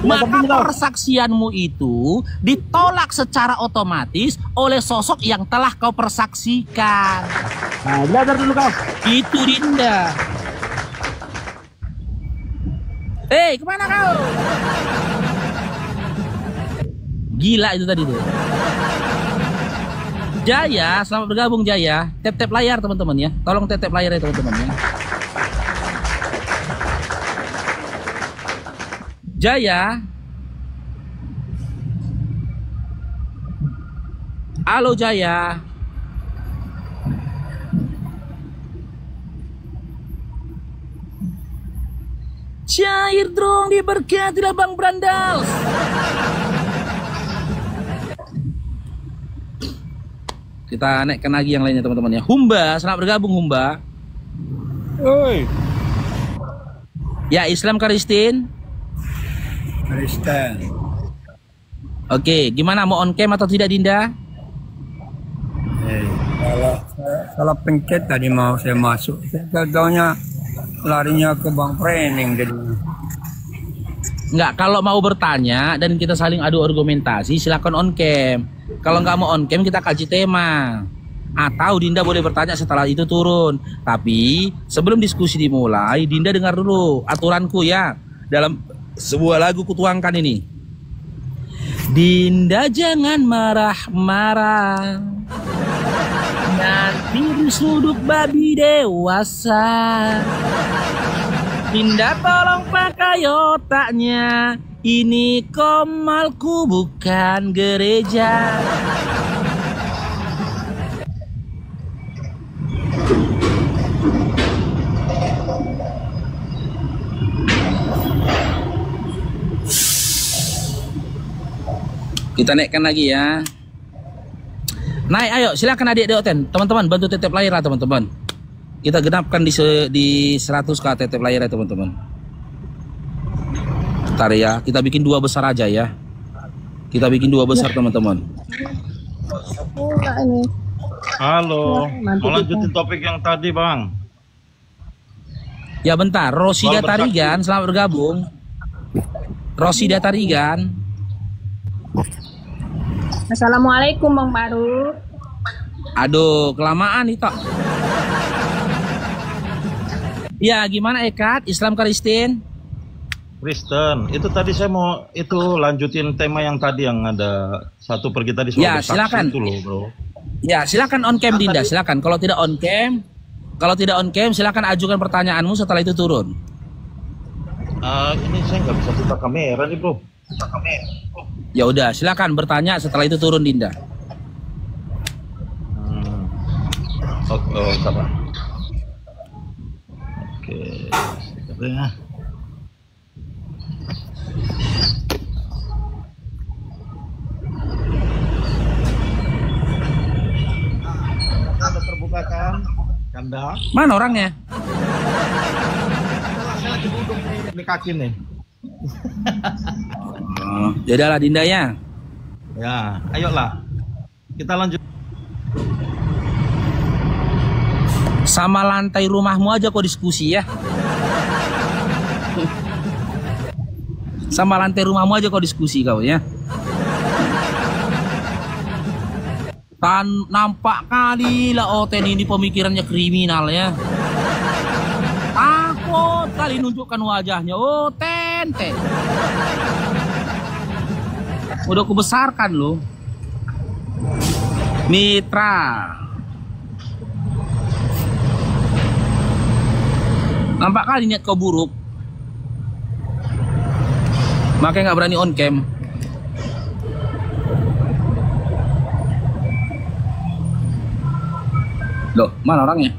Maka persaksianmu itu ditolak secara otomatis oleh sosok yang telah kau persaksikan. Nah, belajar dulu kau. Itu Dinda. Kemana kau? Gila itu tadi tuh. Jaya, selamat bergabung Jaya. Tap-tap layar teman-teman ya. Tolong tap-tap layar ya teman-teman ya. Jaya. Halo Jaya. Cair dong, diberkatilah Bang Brandal. Kita naikkan lagi yang lainnya teman-teman ya. Humba, selamat bergabung Humba. Oi. Ya, Islam Kristen. Kristen. Oke, gimana mau on cam atau tidak Dinda? Kalau pencet tadi mau saya masuk, gagalnya larinya ke Bang Prening jadi. Enggak, kalau mau bertanya dan kita saling adu argumentasi silakan on cam. Kalau nggak mau on cam kita kaji tema. Atau Dinda boleh bertanya setelah itu turun. Tapi sebelum diskusi dimulai, Dinda dengar dulu aturanku ya. Dalam sebuah lagu kutuangkan ini. Dinda jangan marah-marah. Nanti disudut babi dewasa. Dinda tolong pakai otaknya. Ini komalku bukan gereja. Kita naikkan lagi ya. Naik, ayo silakan adik Oten. Teman-teman bantu tetep layar lah teman-teman. Kita genapkan di 100k tetep layar ya teman-teman. Bentar ya, kita bikin 2 besar aja ya. Kita bikin 2 besar teman-teman. Ini. Halo, mau lanjutin topik yang tadi bang. Ya bentar, Rosida Tarigan, selamat bergabung. Rosida Tarigan. Assalamualaikum Bang Baru. Aduh, kelamaan itu. Ya, gimana Ekat? Islam Kristen? Kristen, itu tadi saya mau itu lanjutin tema yang tadi yang ada satu pergi tadi soal Ya, bersaksi silakan. itu loh, bro. Ya, silakan on cam Dinda, silakan. Kalau tidak on cam, silakan ajukan pertanyaanmu setelah itu turun. Ini saya nggak bisa buka kamera nih, bro. Ya udah, silakan bertanya setelah itu turun Dinda. Oh, sabar. Oke, sebentar ya. Anda terbuka kan? Kanda. Mana orangnya? Saya lagi duduk di kaki nih. Oh, ya udahlah Dinda ya. Ya, ayolah. Kita lanjut. Sama lantai rumahmu aja kok diskusi ya. Sama lantai rumahmu aja kok diskusi kau ya. Nampak kali lah Oten ini pemikirannya kriminal ya. Takut kali nunjukkan wajahnya. Oten. Udah kubesarkan loh. Mitra. Nampak kali niat kau buruk. Makanya nggak berani on cam. Loh, mana orangnya?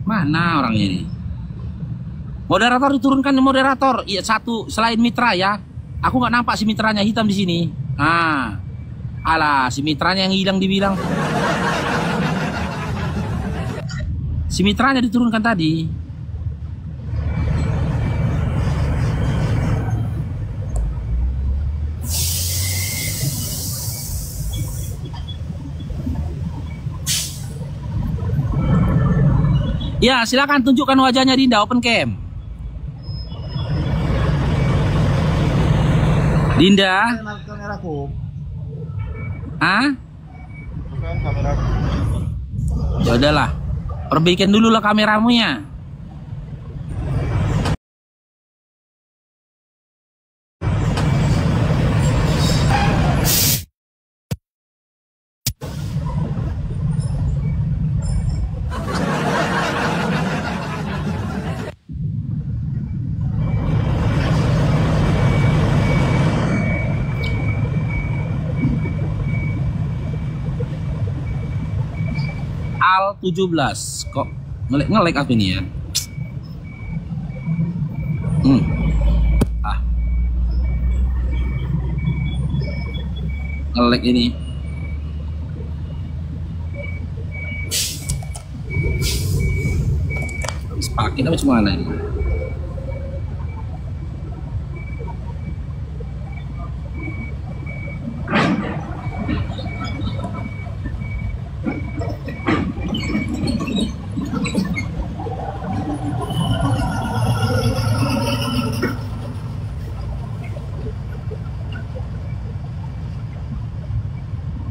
Mana orangnya ini? Moderator diturunkan moderator. Iya satu selain Mitra ya. Aku nggak nampak si Mitranya hitam di sini. Nah, alah si Mitranya yang hilang dibilang. Si Mitranya diturunkan tadi. Ya, silakan tunjukkan wajahnya Dinda, open cam. Dinda. Kameraku. Ah? Bukan kameraku. Ya udahlah. Perbaikin dulu lah kameramu ya. Al 17 kok ngelek apa ini ya? Ngelek ini. Pakai apa cuma ini?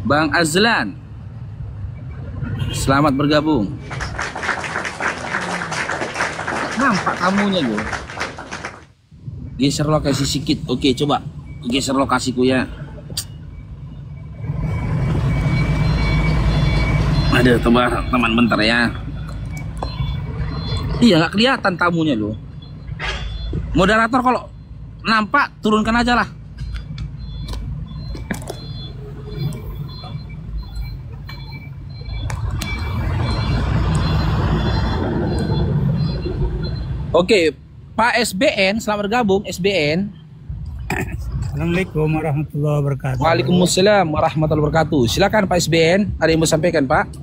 Bang Azlan, selamat bergabung. Nampak kamunya loh. Geser lokasi sedikit. Oke, coba geser lokasiku ya. Ada teman bentar ya. Iya nggak kelihatan tamunya loh. Moderator kalau nampak turunkan aja lah. Oke, Pak SBN, selamat bergabung SBN. Assalamualaikum warahmatullahi wabarakatuh. Waalaikumsalam warahmatullahi wabarakatuh. Silakan Pak SBN, ada yang mau sampaikan Pak?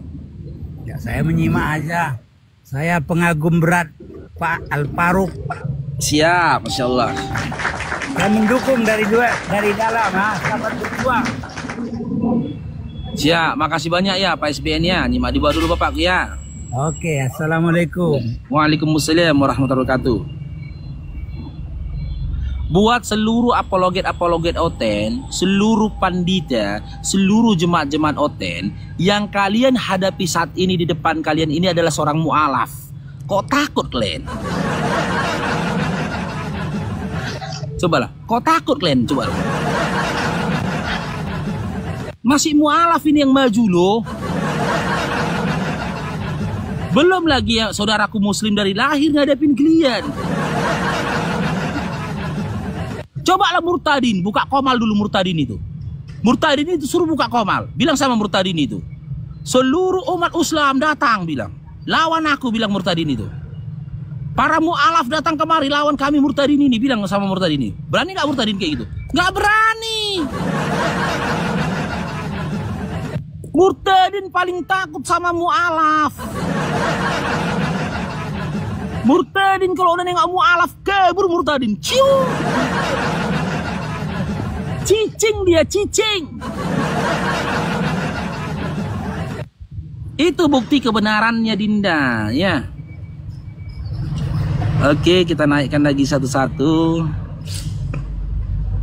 Ya, saya menyimak aja. Saya pengagum berat Pak Al-Faruq. Siap, Masya Allah. Saya mendukung dari dalam, selamat berjuang. Siap, makasih banyak ya Pak SBN ya. Nyimak di bawah dulu Bapak ya. Oke, assalamualaikum. Waalaikumsalam warahmatullahi wabarakatuh. Buat seluruh apologet Oten, seluruh pandita, seluruh jemaat-jemaat Oten, yang kalian hadapi saat ini di depan kalian ini adalah seorang mu'alaf. Kok takut kalian? Cobalah, kok takut kalian? Coba. Masih mu'alaf ini yang maju loh. Belum lagi ya saudaraku muslim dari lahir ngadepin kalian. Cobalah Murtadin, buka komal dulu Murtadin itu. Murtadin itu suruh buka komal. Bilang sama Murtadin itu. Seluruh umat Islam datang bilang. Lawan aku bilang Murtadin itu. Para mu'alaf datang kemari lawan kami Murtadin ini. Bilang sama Murtadin ini. Berani gak Murtadin kayak gitu? Gak berani. Murtadin paling takut sama mu'alaf. Murtadin kalau udah nengok mu'alaf kabur Murtadin. Cium. Cicing dia, cicing. Itu bukti kebenarannya Dinda ya. Oke, kita naikkan lagi satu-satu.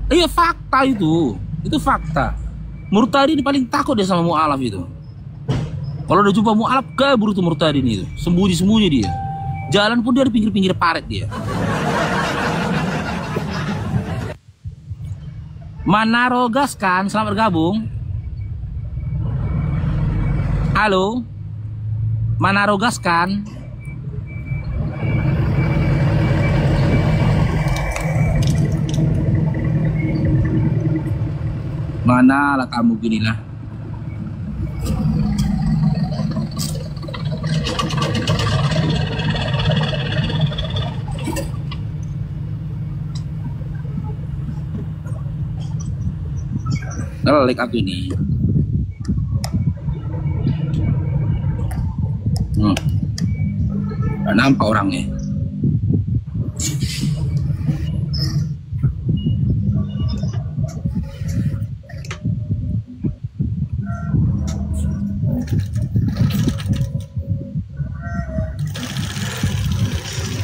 Iya fakta itu fakta. Murtadin paling takut dia sama mu'alaf itu. Kalau udah jumpa mu'alaf kabur tuh Murtadin itu. Sembunyi-sembunyi dia. Jalan pun dia di pinggir-pinggir paret dia. Manaro Gaskan, selamat bergabung. Halo, Manaro Gaskan. Mana lah kamu gini lah. Like aku ini. Gak nampak orangnya.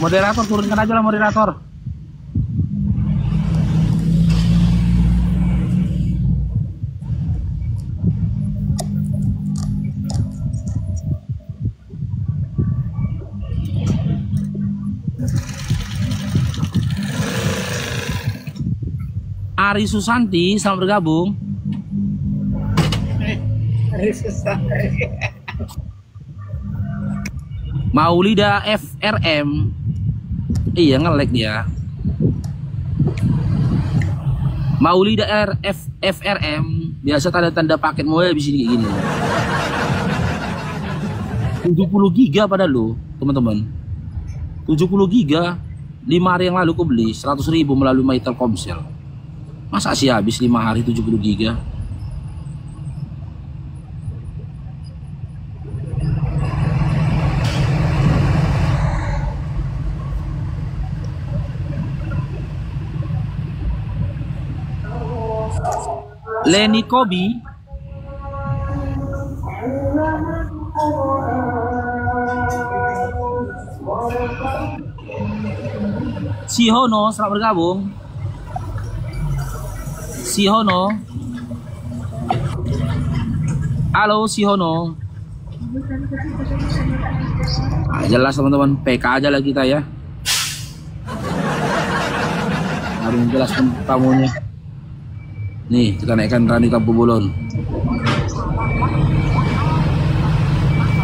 Moderator, turunkan aja lah moderator. Ari Susanti, selamat bergabung. Ari Susanti. Maulida FRM. Iya nge-lag dia. Maulida FRM. Biasa tanda-tanda paket mau habis ini kayak gini. 70 giga pada lo, teman-teman. 70 giga 5 hari yang lalu aku beli 100.000 melalui My Telkomsel. Masa sih habis 5 hari 70 giga? Lenny Kobi. Sihono, selamat bergabung. Sihono. Halo Sihono. Nah, jelas teman-teman, PK aja lah kita ya. Harus menjelaskan tamunya. Nih, kita naikkan Rani Tampu Bolon.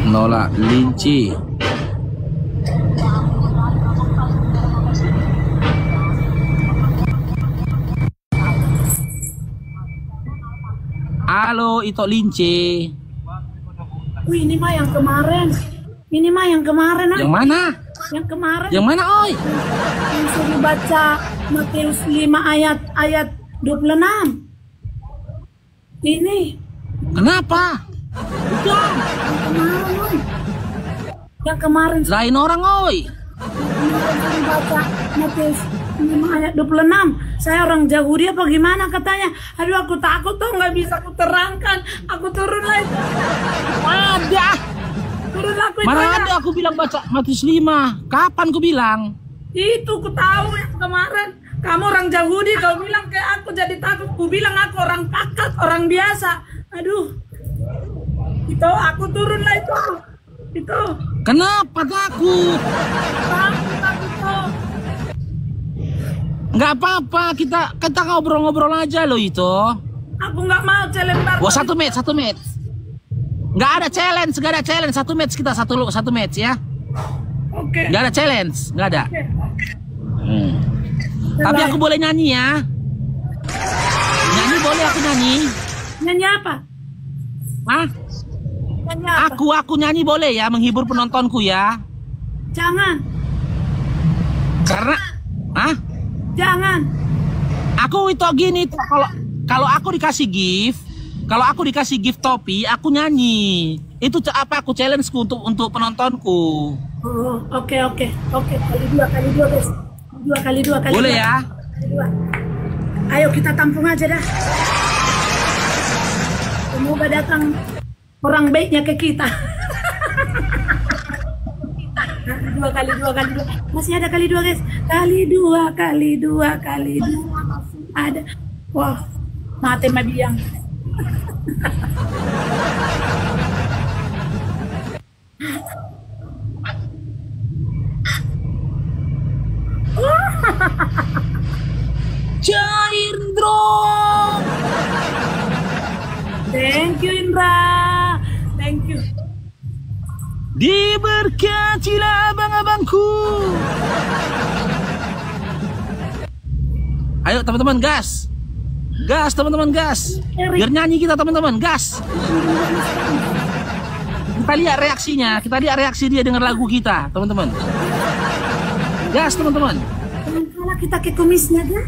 Nolak Linci. Halo, Ito Linci. Wih, ini mah yang kemarin. Ini mah yang kemarin. Yang mana? Yang kemarin. Yang mana, oi? Yang suruh baca Matius 5 ayat 26. Ini. Kenapa? Bukan. Yang kemarin, oi. Yang kemarin. Lain orang, oi. Suruh baca Matius 5 ayat 26. Saya orang Yahudi apa gimana katanya. Aduh, aku takut tuh, nggak bisa aku terangkan. Aku turun lagi. Ada. Turun aku itu. Mana ada aku bilang baca Matius 5. Kapan ku bilang? Itu ku tahu yang kemarin. Kamu orang Yahudi, kau bilang kayak aku jadi takut. Ku bilang aku orang pakat, orang biasa. Aduh. Itu aku turun lah itu. Itu. Kenapa takut? Takut tuh. Nggak apa-apa, kita ngobrol-ngobrol aja loh itu. Aku nggak mau challenge. Wah, 1 match. Nggak ada challenge. 1 match kita, satu match ya. Oke. Nggak ada challenge, nggak ada. Tapi aku boleh nyanyi ya. Nyanyi boleh aku nyanyi. Nyanyi apa? Hah? Nyanyi apa? Aku nyanyi boleh ya, menghibur penontonku ya. Jangan. Karena, hah? Jangan. Aku itu gini, kalau aku dikasih gift topi, aku nyanyi. Itu apa aku challenge-ku untuk penontonku. Oh, oke. Kali dua guys. Kali dua. Boleh ya? Kali 2. Ayo kita tampung aja dah. Semoga datang orang baiknya ke kita. Kali dua. Masih ada kali 2 guys. Kali dua. Masih ada. Wah, mati mabiang. Cairndro. Thank you Indra. Thank you. Diberkatilah abang-abangku. Ayo teman-teman gas. Gas teman-teman gas. Biar nyanyi kita teman-teman, gas. Kita lihat reaksinya, kita lihat reaksi dia dengar lagu kita, teman-teman. Gas teman-teman. Jangan kalah kita ke kumisnya kan?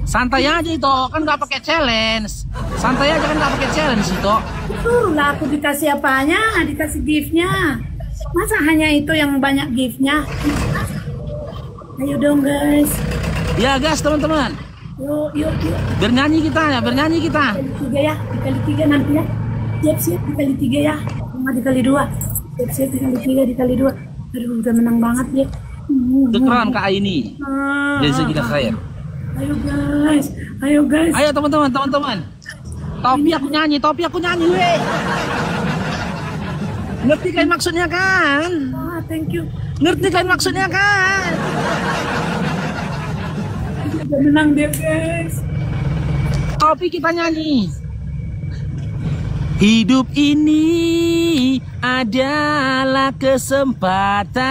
Santai aja itu, kan nggak pakai challenge. Santai aja kan nggak pakai challenge itu. Itulah aku dikasih apanya, dikasih giftnya. Masa hanya itu yang banyak giftnya? Ayo dong guys. Ya gas teman-teman. Yuk. Bernyanyi kita. Dikali 3 ya, dikali 3 nanti ya. Siap dikali 3 ya. Cuma dikali 2. Siap dikali 3, dikali 2. Aduh, udah menang banget ya. Keren Kak ini. Dari segi saya. Ayo guys. Ayo teman-teman. Topi aku nyanyi weh. Ngerti kan maksudnya kan? Thank you. Ngerti kan maksudnya kan? Udah menang dia guys. Topi kita nyanyi. Hidup ini adalah kesempatan.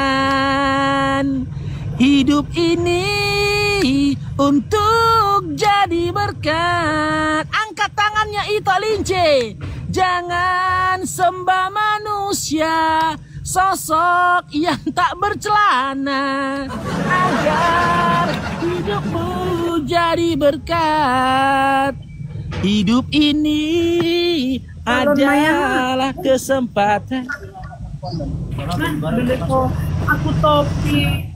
Hidup ini untuk jadi berkat. Angkat tangannya itu Lince. Jangan sembah manusia, sosok yang tak bercelana, agar hidupmu jadi berkat. Hidup ini adalah kesempatan. Aku topi.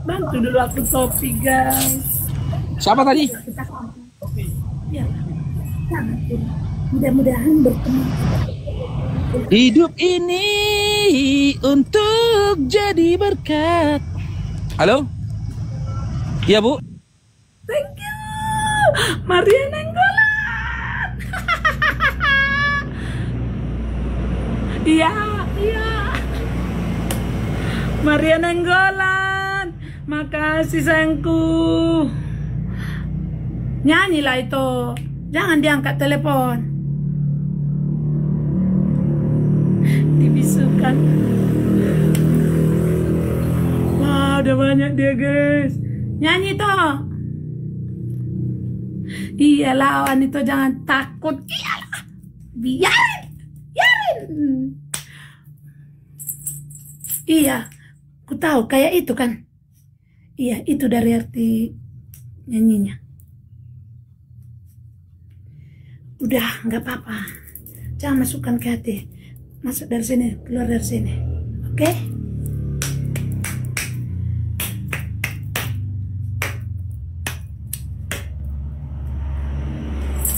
Bantu dulu aku topi guys. Siapa tadi? Ya. Mudah-mudahan bertemu. Hidup ini untuk jadi berkat. Halo? Iya Bu? Thank you Maria Nenggolan. Iya Maria Nenggolan. Makasih sayangku. Nyanyilah itu. Jangan diangkat telepon. Dibisukan. Wah, udah banyak dia guys. Nyanyi toh. Iya lawan itu jangan takut. Iyalah. Biarin. Iya. Ku tahu kayak itu kan. Iya, itu dari arti nyanyinya. Udah, nggak apa-apa. Jangan masukkan ke hati. Masuk dari sini, keluar dari sini. Oke?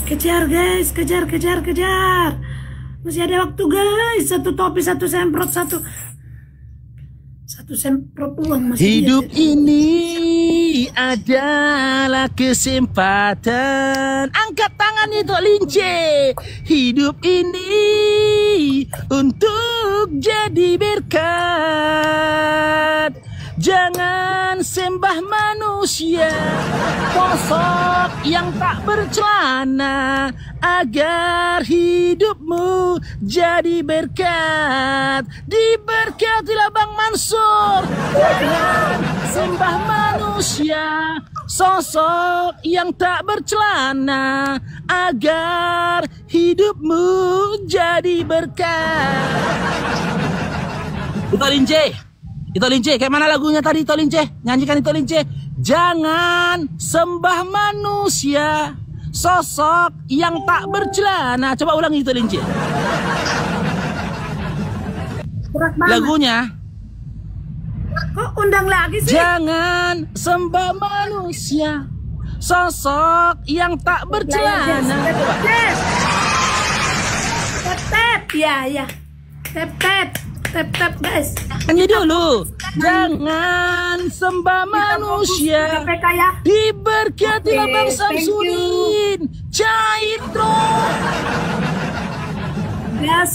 Kejar guys, kejar. Masih ada waktu guys. Satu topi, satu semprot, satu semprot uang masih. Hidup ini adalah kesempatan. Angkat tangan itu Lince. Hidup ini untuk jadi berkat. Jangan sembah manusia, sosok yang tak bercelana, agar hidupmu jadi berkat. Diberkatilah Bang Mansur. Jangan sembah manusia, sosok yang tak bercelana, agar hidupmu jadi berkat. Ito Lince, kayak mana lagunya tadi Ito Lince? Nyanyikan Ito Lince. Jangan sembah manusia, sosok yang tak bercelana. Coba ulangi Ito Lince. Lagunya. Kok undang lagi sih? Jangan sembah manusia, sosok yang tak bercelana. Tep, ya. Tep, guys. Nyanyi dulu. Jangan sembah manusia, diberkatilah Bang Samsudin. Caitro.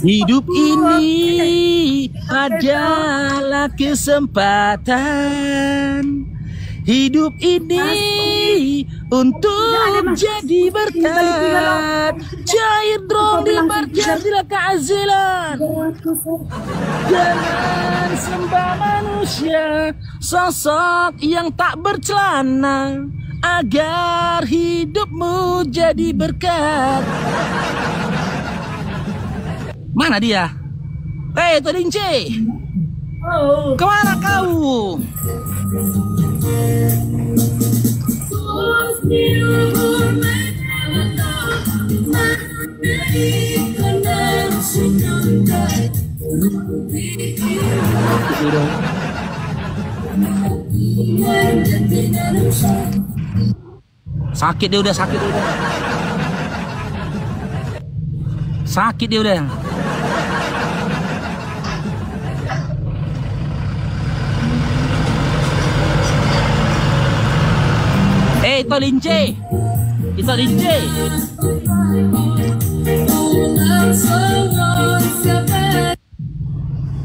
Hidup ini adalah kesempatan. Hidup ini untuk jadi berkat. Cair dong diberkatilah keazilan. Jangan sembah manusia, sosok yang tak bercelana, agar hidupmu jadi berkat. Mana dia? Hei Tolince, kemana kau? Sakit dia udah. Ito Lince.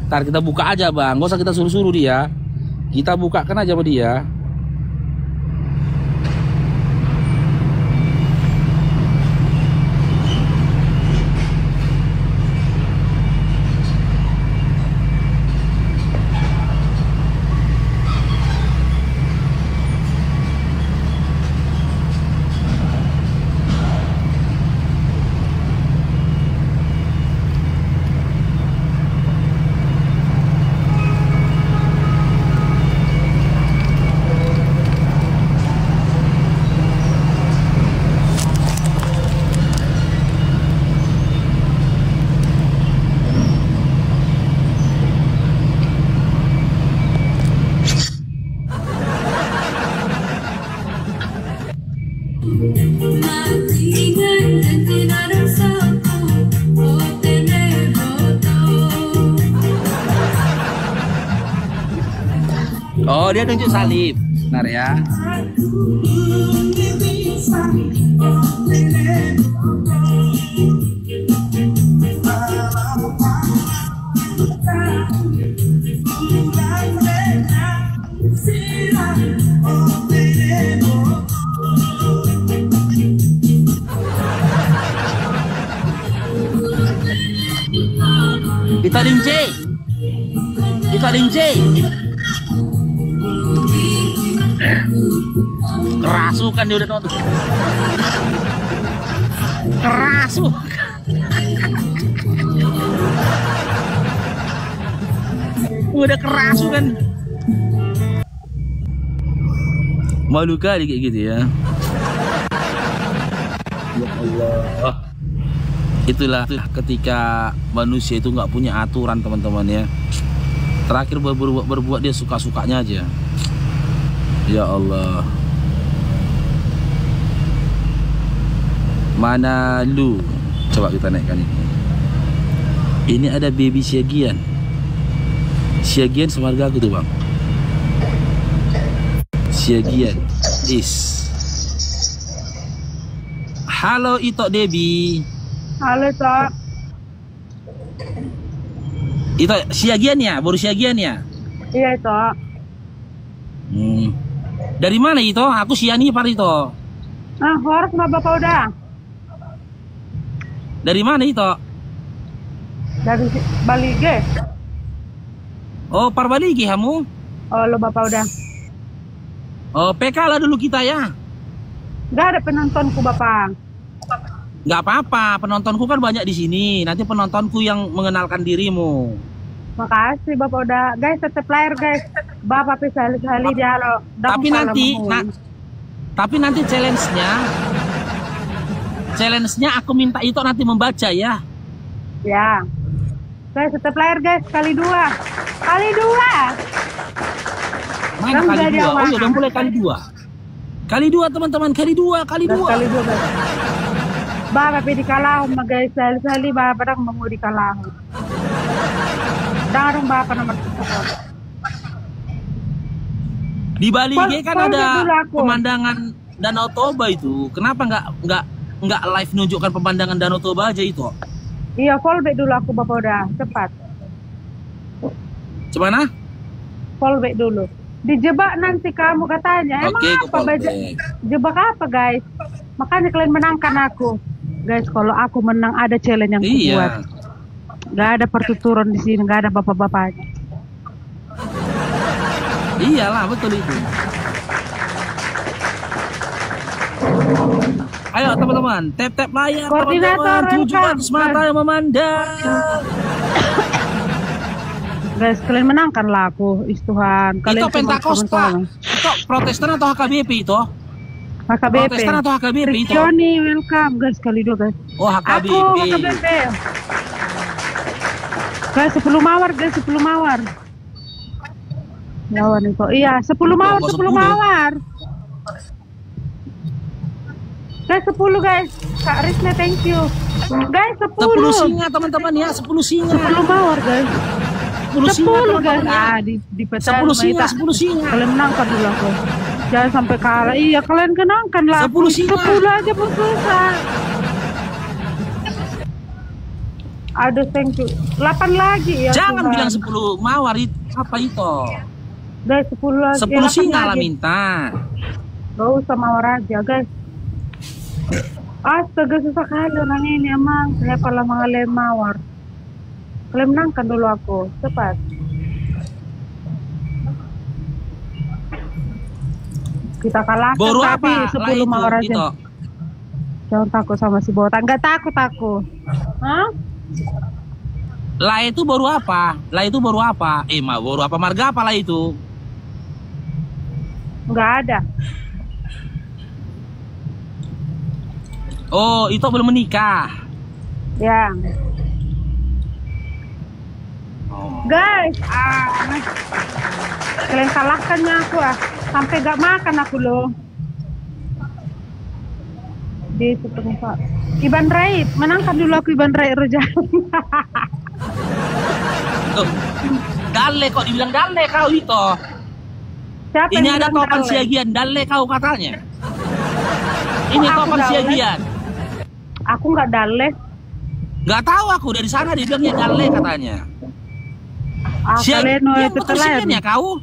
Ntar kita buka aja Bang, gak usah kita suruh-suruh dia. Kita bukakan aja sama dia. Oh, dia tunjuk salib. Bentar ya. Kita Lince. Kerasukan dia udah nonton. Udah kerasukan. Malu kali kayak gitu ya. Ya Allah. Itulah ketika manusia itu nggak punya aturan teman-teman ya. Terakhir berbuat dia suka-sukanya aja. Ya Allah. Mana lu? Coba kita naikkan ini. Ini ada baby Siagian. Siagian semarga aku tuh bang. Siagian is. Halo Ito Debi. Halo Tok. Ito Siagian ya, baru Siagian ya. Iya Tok. Dari mana Ito? Aku Sianipar Ito. Ah, harus sama Bapak udah. Dari mana Ito? Dari Bali guys. Oh, Parbaligi kamu? Oh, lo Bapak udah. Oh, PK lah dulu kita ya. Gak ada penontonku Bapak. Gak apa-apa, penontonku kan banyak di sini. Nanti penontonku yang mengenalkan dirimu. Makasih Bapak udah. Guys, tetap layar guys. Bapak sekali-sekali dia lo. Tapi nanti challenge-nya aku minta itu nanti membaca ya. Ya. Guys, tetap layar guys. Kali dua. Mana kali dua? Oh ya udah mulai kali dua. Kali dua teman-teman, kali dua. Kali dua guys. Bapak di kalahum guys. Sekali-sekali Bapak dong mau di kalahum. Darung Bapak nomor 1. Di Bali kan ada pemandangan Danau Toba itu. Kenapa nggak live nunjukkan pemandangan Danau Toba aja itu? Iya, fallback dulu aku Bapak udah cepat. Gimana? Fallback dulu. Dijebak nanti kamu katanya. Emang apa jebak apa guys? Makanya kalian menangkan aku. Guys, kalau aku menang ada challenge yang kubuat. Gak ada pertuturan di sini, gak ada bapak-bapaknya. Iyalah, betul itu. Ayo teman-teman, tap layar koordinator teman-teman. 700 mata yang memandang. Guys, kalian menangkanlah aku, Tuhan. Kalian itu Pentakosta. Itu Protestan atau HKBP itu? HKBP. Protestan atau HKBP itu? Johnny, welcome guys, kali dua guys. Oh, HKBP. Aku HKBP. Guys, 10 mawar guys, 10 mawar. Lawan itu. Iya, 10 mawar, 10 mawar. Guys, 10 guys. Kak Risna, thank you. Guys, 10. 10 singa teman-teman ya, 10 singa. 10 mawar guys. 10 guys. Ah, di peta 10 singa, 10 singa. Kalian menangkan dulu aku. Jangan sampai kalah. Iya, kalian kenangkan lah. 10 singa. 10 aja pun susah. Aduh, thank you. 8 lagi ya. Jangan Tuhan. bilang 10 mawar itu apa itu? Guys, 10 lagi. 10 singa lah minta. Gak usah mawar aja, guys. Astaga, susah kali orang ini emang. Saya kalau mengalami mawar. Kalian menangkan dulu aku, cepat. Kita kalah. Baru tapi apa? 10 mawar aja. Itu. Jangan takut sama si botak. Enggak takut aku. Hah? Lah itu baru apa? Baru apa marga apa lah itu? Enggak ada. Oh, itu belum menikah. Ya. Guys, kalian kalahkannya aku sampai gak makan aku loh. Di setengah Pak. Iban Raid, menangkan dulu aku Iban Raid Rojali. Dale kok dibilang dale kau itu. Siapa ini yang ada bilang topan dale? Siagian, dale kau katanya. Ini topan Siagian. Aku nggak dale. Nggak tahu aku dari sana dia bilangnya dale katanya. Kalian yang betul Siagian ya kau?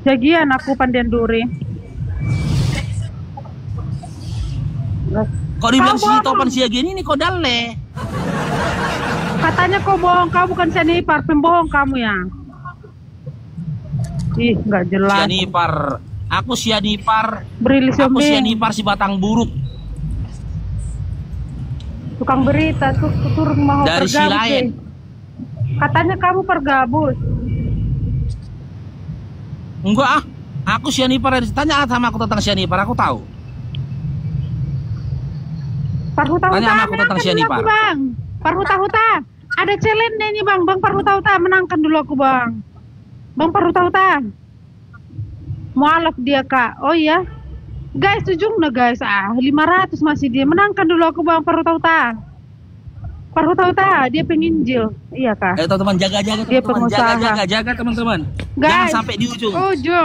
Siagian aku Pandian Duri. Kok dibilang si topan Siagian ini kok dale? Katanya kau bohong, kau bukan Sianipar, pembohong kamu ya. Ih, nggak jelas. Sianipar, aku Sianipar. Berilis aku Sianipar si batang buruk. Tukang berita tuh turun mau dari pergabus. Silain. Katanya kamu pergabus. Enggak Aku Syanipar, tanya sama aku tentang Syanipar, aku tahu. Parhuta-huta, tanya sama aku tentang Syanipar. Bang. Parhuta-huta, ada challenge nih bang. Bang Parhuta-huta, menangkan dulu aku bang. Bang Parhuta-huta, mualaf dia kak. Oh iya, guys ujung nah guys. 500 masih dia. Menangkan dulu aku bang Parhuta-huta. Parhuta-huta, dia penginjil. Iya kak. Teman-teman jaga-jaga teman-teman. Jaga teman-teman. Jangan sampai di ujung.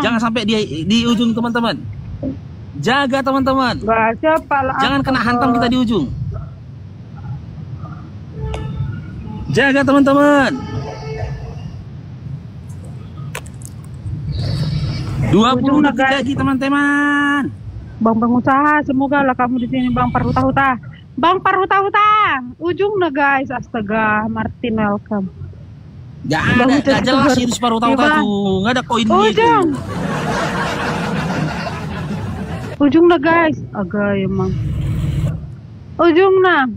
Jangan sampai di ujung teman-teman. Jaga teman-teman. Jangan kena hantam kita di ujung. Jaga teman-teman. 20 detik lagi teman-teman. Bang pengusaha, semoga lah kamu di sini bang Parhuta-huta. Bang Parhuta-huta, ujung nah guys. Astaga, Martin welcome. Gak jelas itu Parhuta-huta tuh, nggak ada koin gitu. Ujung nah guys, agak emang. Ujung nah.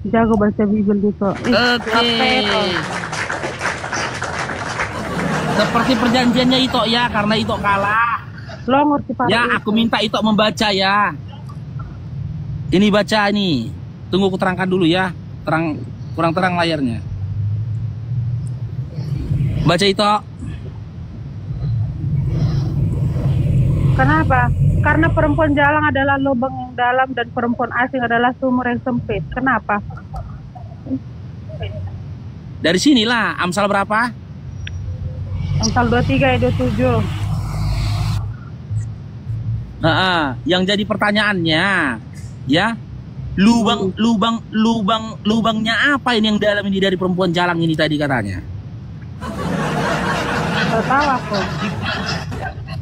Jago baca Bible gitu. Oke. Seperti perjanjiannya itu ya, karena itu kalah. Lo ngerti Pak? Ya, aku minta itu membaca ya. Ini baca ini. Tunggu aku terangkan dulu ya. Kurang terang layarnya. Baca itu. Kenapa? Karena perempuan jalang adalah lubang yang dalam dan perempuan asing adalah sumur yang sempit. Kenapa? Dari sinilah. Amsal berapa? Amsal 23 ayat 27. Nah, yang jadi pertanyaannya, ya, lubangnya apa ini yang dalam ini dari perempuan jalang ini tadi katanya? Gak tahu aku.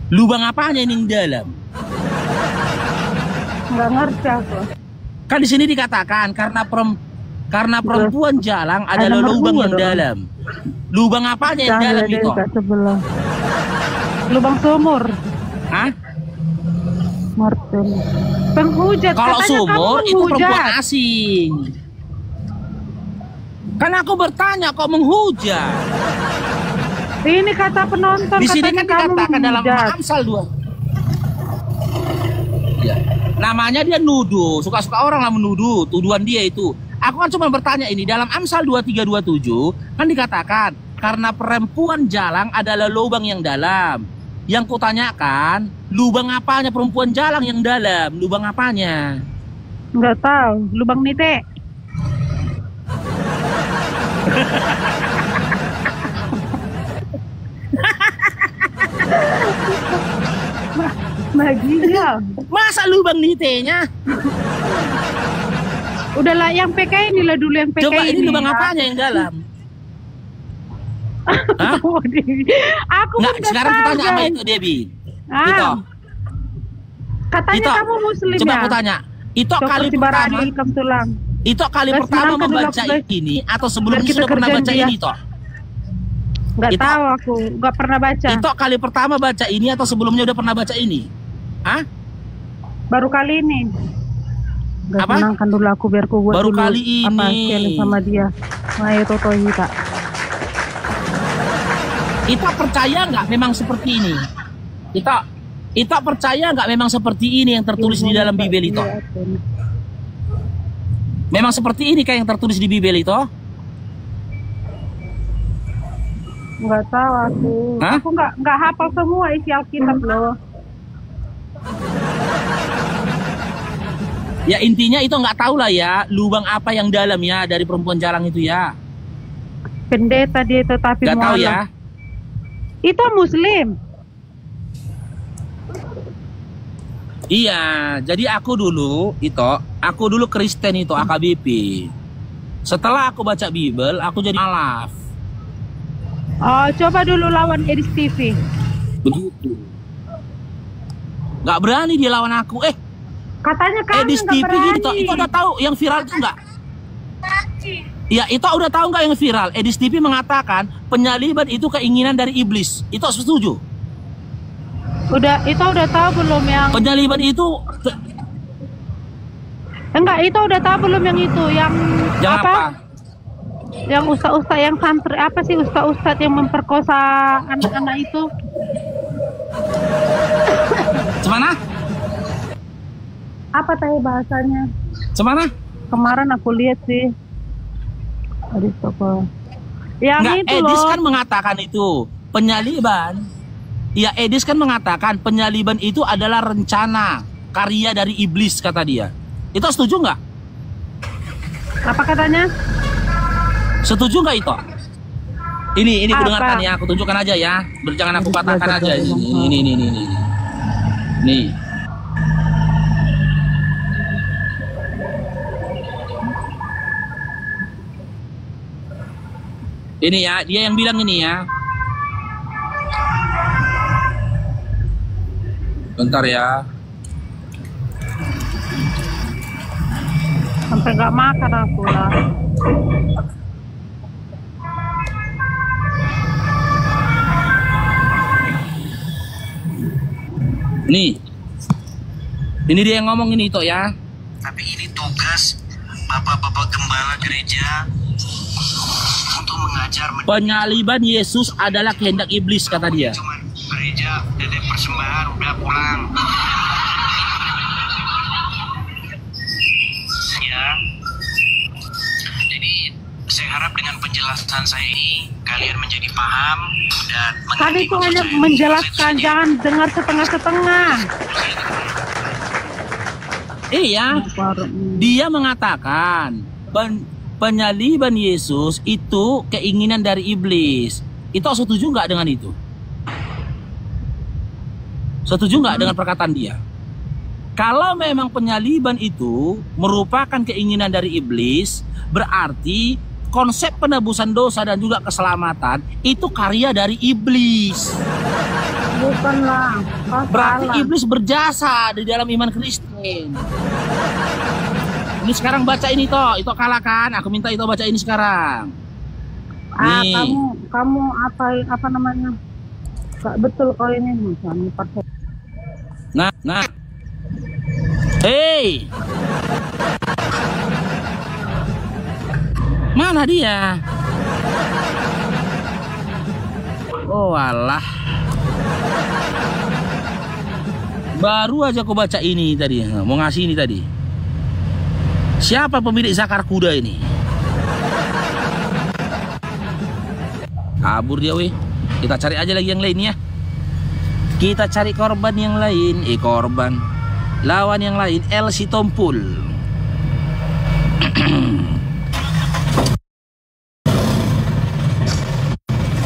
Lubang apanya ini yang dalam? Nggak ngerti aku. Kan di sini dikatakan karena perempuan jalang adalah lubang yang dalam. Lubang apanya yang dalam itu? Lubang sumur. Hah? Martin. Penghujat. Kalau sumur itu perempuan asing. Kan aku bertanya kok menghujat. Ini kata penonton. Di sini kan dikatakan dalam Amsal 2. Ya. Namanya dia nuduh, suka-suka orang lah menuduh, tuduhan dia itu. Aku kan cuma bertanya ini, dalam Amsal 23:27 kan dikatakan karena perempuan jalang adalah lubang yang dalam. Yang kutanyakan, lubang apanya perempuan jalang yang dalam? Lubang apanya? Nggak tahu, lubang nite. Maginya. Masa lubang nitenya? Udahlah yang PK inilah dulu yang PK. Coba ini lubang apanya yang dalam? Hah? Aku nggak, sekarang aku tanya sama itu Debbie. Itu. Katanya Ito, kamu muslim coba ya? aku tanya. Itu kali pertama. Itu kali pertama membaca ini atau sebelumnya sudah pernah baca ini toh? Nggak tahu aku, nggak pernah baca. Itu kali pertama baca ini atau sebelumnya udah pernah baca ini? Hah? Baru kali ini. Gak apa? tenangkan dulu aku biar ku buat baru dulu kali ini. Apa sama dia. Ayo Toto kita. Kita percaya nggak memang seperti ini? Kita percaya nggak memang seperti ini yang tertulis di dalam Bibel itu? Memang seperti ini kayak yang tertulis di Bibel itu? Nggak tahu aku. Hah? Aku nggak hafal semua isi Alkitab loh. Ya intinya itu nggak tahu lah ya lubang apa yang dalam ya dari perempuan jalang itu ya. Pendeta dia tetapi nggak tahu ya. Itu muslim. Iya, jadi aku dulu Kristen itu AKBP. Setelah aku baca Bible, aku jadi malaf. Oh, coba dulu lawan Edis TV. Begitu. Nggak berani dia lawan aku. Katanya kamu Edis TV gitu. Itu udah tahu yang viral itu nggak? Ya, itu udah tahu nggak yang viral? Edis TV mengatakan penyaliban itu keinginan dari iblis. Itu setuju? Itu udah tahu belum yang penyaliban itu? Enggak, itu udah tahu belum yang itu yang apa? Yang ustaz-ustaz yang santri apa sih ustaz-ustaz yang memperkosa anak-anak itu? Cemana? Apa tadi bahasanya? Cemana? Kemarin aku lihat sih. Di toko. Yang Nggak, itu Edis loh. kan mengatakan itu penyaliban. Ya, Edis kan mengatakan penyaliban itu adalah rencana karya dari iblis, kata dia. Itu setuju nggak? Apa katanya? Setuju nggak itu? Ini Apa? aku dengarkan ya, aku tunjukkan aja ya. Jangan aku katakan aja. Ini. Nih. Ini ya, dia yang bilang ini ya. Bentar ya. Sampai nggak makan aku lah. Nih. Ini dia yang ngomong ini Ito ya. Tapi ini tugas bapak-bapak gembala gereja untuk mengajar Penyaliban Yesus adalah kehendak iblis, kata dia. Cuman gereja dedek persembahan udah pulang. Ya. Jadi saya harap dengan penjelasan saya ini kalian menjadi paham dan Kan itu hanya menjelaskan, jangan dengar setengah-setengah. Iya, dia mengatakan penyaliban Yesus itu keinginan dari iblis. Itu setuju nggak dengan itu? Setuju nggak dengan perkataan dia? Kalau memang penyaliban itu merupakan keinginan dari iblis, berarti konsep penebusan dosa dan juga keselamatan itu karya dari iblis. Bukanlah. Berarti iblis berjasa di dalam iman Kristen. Ini sekarang baca ini toh, itu kalah kan? Aku minta itu baca ini sekarang. Nih. Kamu apa namanya? Gak betul kau ini Nah. Hei. Mana dia? Oh alah. Baru aja aku baca ini tadi, mau ngasih ini tadi. Siapa pemilik zakar kuda ini? Kabur dia weh. Kita cari aja lagi yang lain ya. Kita cari korban yang lain. Korban. Lawan yang lain, El Sitompul.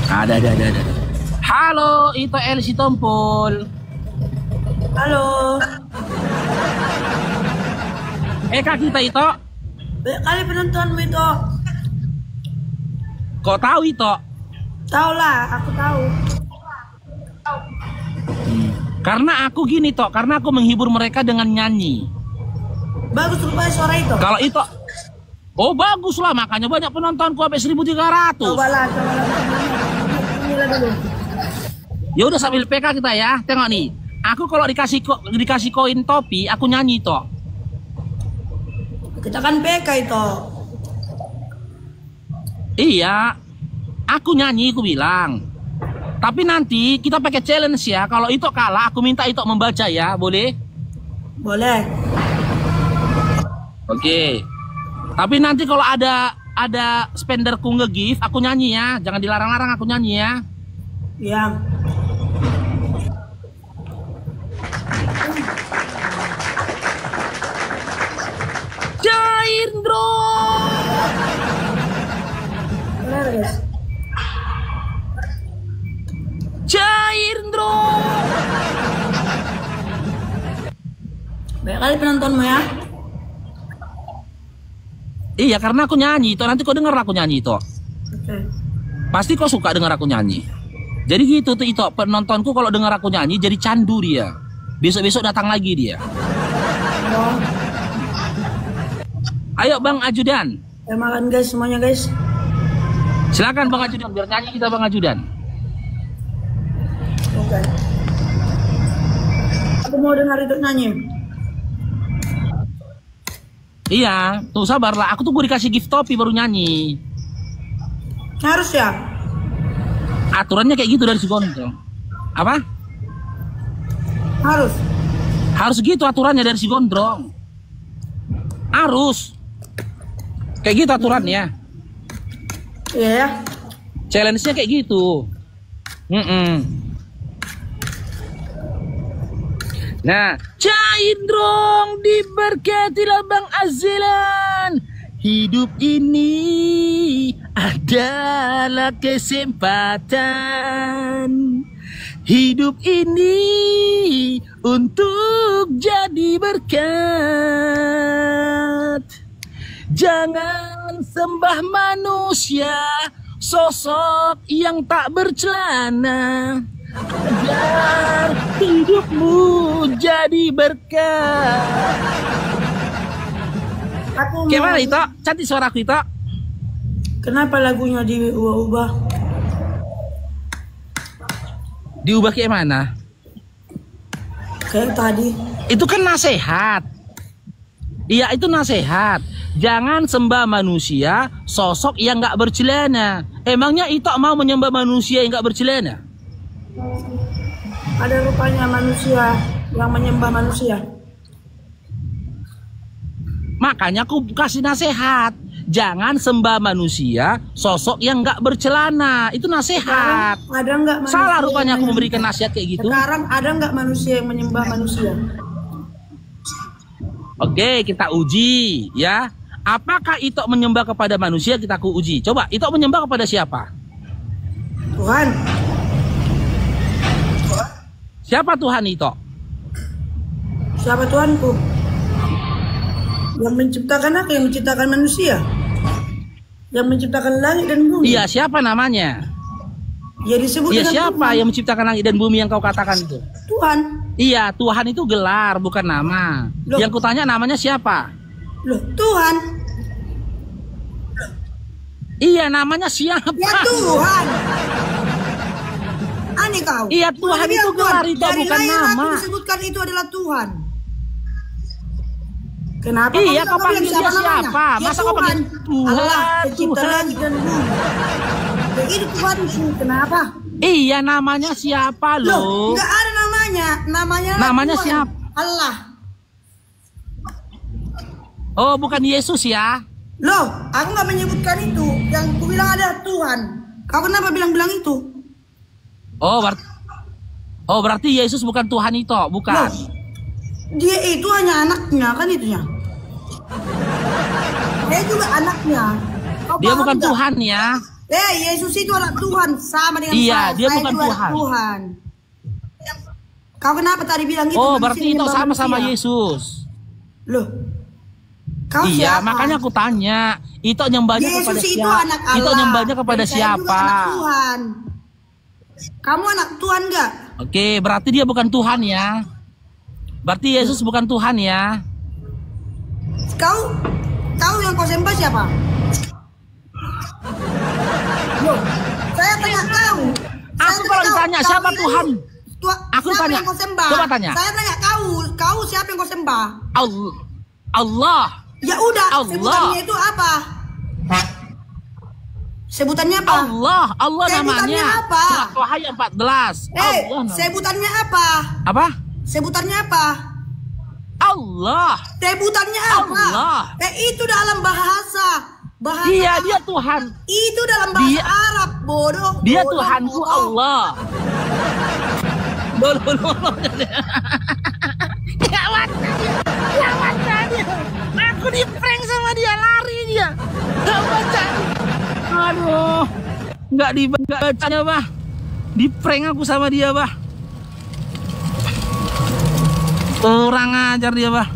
Ada. Halo, itu El Sitompul. Halo. Kak kita itu. Banyak kali penontonmu itu. Kok tahu itu? Tahu lah, aku tahu. Karena aku gini toh, karena aku menghibur mereka dengan nyanyi. Bagus rupanya suara itu. Kalau itu, oh bagus lah, makanya banyak penontonku sampai 1.300. Coba lah. Inilah dulu. Ya udah sambil PK kita ya, tengok nih. Aku kalau dikasih koin topi, aku nyanyi toh. Kita kan PK itu. Iya, aku nyanyi, aku bilang. Tapi nanti kita pakai challenge ya. Kalau itu kalah, aku minta itu membaca ya, boleh? Boleh. Oke. Tapi nanti kalau ada spenderku nge-gift, aku nyanyi ya. Jangan dilarang-larang, aku nyanyi ya. Iya. Cairndro. Benar guys. Cairndro. Banyak kali penontonmu ya. Iya, karena aku nyanyi itu. Nanti kau denger aku nyanyi itu. Oke. Pasti kau suka denger aku nyanyi. Jadi gitu tuh itu penontonku kalau denger aku nyanyi jadi candu dia. Besok-besok datang lagi dia. Oh. Ayo Bang Ajudan. Makan guys semuanya guys. Silakan Bang Ajudan, biar nyanyi kita Bang Ajudan. Oke. Aku mau dengar itu nyanyi. Iya, tuh sabarlah. Aku tuh gue dikasih gift topi baru nyanyi. Harus ya? Aturannya kayak gitu dari si Gondrong. Apa? Harus gitu aturannya dari si Gondrong. Harus. Kayak gitu aturannya. Iya. Challenge-nya kayak gitu. Nah, Caindrong diberkatilah Bang Azilan. Hidup ini adalah kesempatan. Hidup ini untuk jadi berkat. Jangan sembah manusia, sosok yang tak bercelana. Agar hidupmu jadi berkat. Gimana itu? Cantik suaraku itu. Kenapa lagunya diubah-ubah? Diubah kayak mana? Kayak tadi. Itu kan nasihat. Iya, itu nasihat. Jangan sembah manusia, sosok yang nggak bercelana. Emangnya itu mau menyembah manusia yang nggak bercelana? Ada rupanya manusia yang menyembah manusia. Makanya aku kasih nasihat. Jangan sembah manusia, sosok yang nggak bercelana. Itu nasihat. Ada nggak manusia? Salah rupanya aku memberikan nasihat kayak gitu. Sekarang ada nggak manusia yang menyembah manusia? Oke, kita uji ya. Apakah Ito menyembah kepada manusia? Kita uji. Coba, Ito menyembah kepada siapa? Tuhan. Siapa Tuhan Ito? Siapa Tuhanku? Yang menciptakan apa? Yang menciptakan manusia? Yang menciptakan langit dan bumi? Iya, siapa namanya? Ya disebut iya, dengan siapa Tuhan. Yang menciptakan langit dan bumi yang kau katakan itu? Tuhan. Iya, Tuhan itu gelar, bukan nama. Loh. Yang kutanya namanya siapa? Loh, Tuhan. Iya, namanya siapa? Ya Tuhan. Aneh kau. Iya, Tuhan itu gelar, itu bukan nama. Aku disebutkan itu adalah Tuhan. Kenapa? Iya, kau panggil dia siapa? Ya, Masa kau panggil Tuhan? Allah, pencipta langit dan bumi. Itu Tuhanku. Kenapa? Iya, namanya siapa loh? Enggak ada namanya. Namanya Tuhan. siapa? Allah. Oh, bukan Yesus ya? Loh, aku nggak menyebutkan itu. Yang aku bilang adalah Tuhan. Kau kenapa bilang-bilang itu? Oh, berarti Yesus bukan Tuhan itu, bukan? Loh, dia itu hanya anaknya, kan itunya. Dia juga anaknya. Dia bukan enggak? Tuhan ya? Yesus itu anak Tuhan, sama dengan iya, saya. Dia bukan Tuhan. Kau kenapa tadi bilang itu? Oh, berarti itu sama-sama Yesus. Loh, kau iya, siapa? Makanya aku tanya, itu nyembahnya kepada siapa? Itu nyembahnya kepada siapa? Anak Tuhan. Kamu anak Tuhan enggak? Oke, berarti dia bukan Tuhan ya? Berarti Yesus bukan Tuhan ya? Kau yang kau sembah siapa? Loh, saya tanya kau. Aku kalau ditanya siapa Tuhan? Aku siapa tanya. Yang kau sembah? Coba tanya. Saya tanya kau siapa yang kau sembah? Allah. Ya udah, Allah. sebutannya itu apa? Sebutannya apa? Allah sebutannya namanya. Apa? Surat Wahai 14. Allah sebutannya apa? Apa? Sebutannya apa? Allah. Sebutannya apa? Allah. Itu dalam bahasa. Iya, dia Tuhan. Itu dalam bahasa Arab, bodoh. Dia Tuhanku Allah. Loh. Gawat tadi. Aku di prank sama dia, lari dia. Gak baca. Aduh. Gak dibacanya, Bah. Di prank aku sama dia, Bah. Kurang ajar dia, Bah.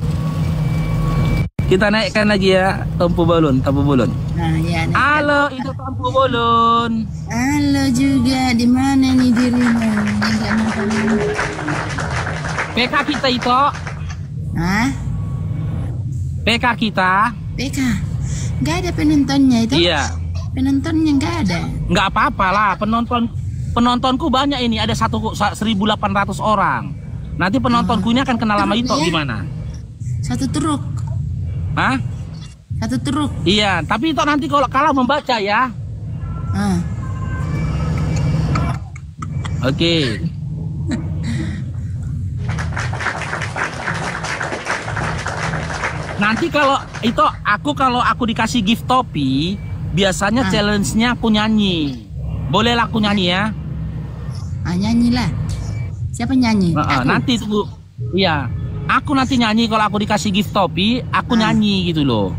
Kita naikkan lagi ya tampu balon. Nah, ya. Halo, itu tampu balon. Halo juga, di mana nih dirimu? PK kita itu. Hah? PK kita. PK. Nggak ada penontonnya itu? Iya. Penontonnya nggak ada. Nggak apa-apa lah, penontonku banyak ini, ada 1.800 orang. Nanti penontonku ini akan kenal sama itu gimana? Satu truk. Hah? Satu truk. Iya, tapi itu nanti kalau kalah membaca ya. Oke. Nanti kalau aku dikasih gift topi, biasanya challenge-nya aku nyanyi. Bolehlah aku nyanyi ya? Nyanyilah. Siapa nyanyi? Nanti tunggu. Iya. Aku nanti nyanyi kalau aku dikasih gift topi, aku nyanyi gitu loh.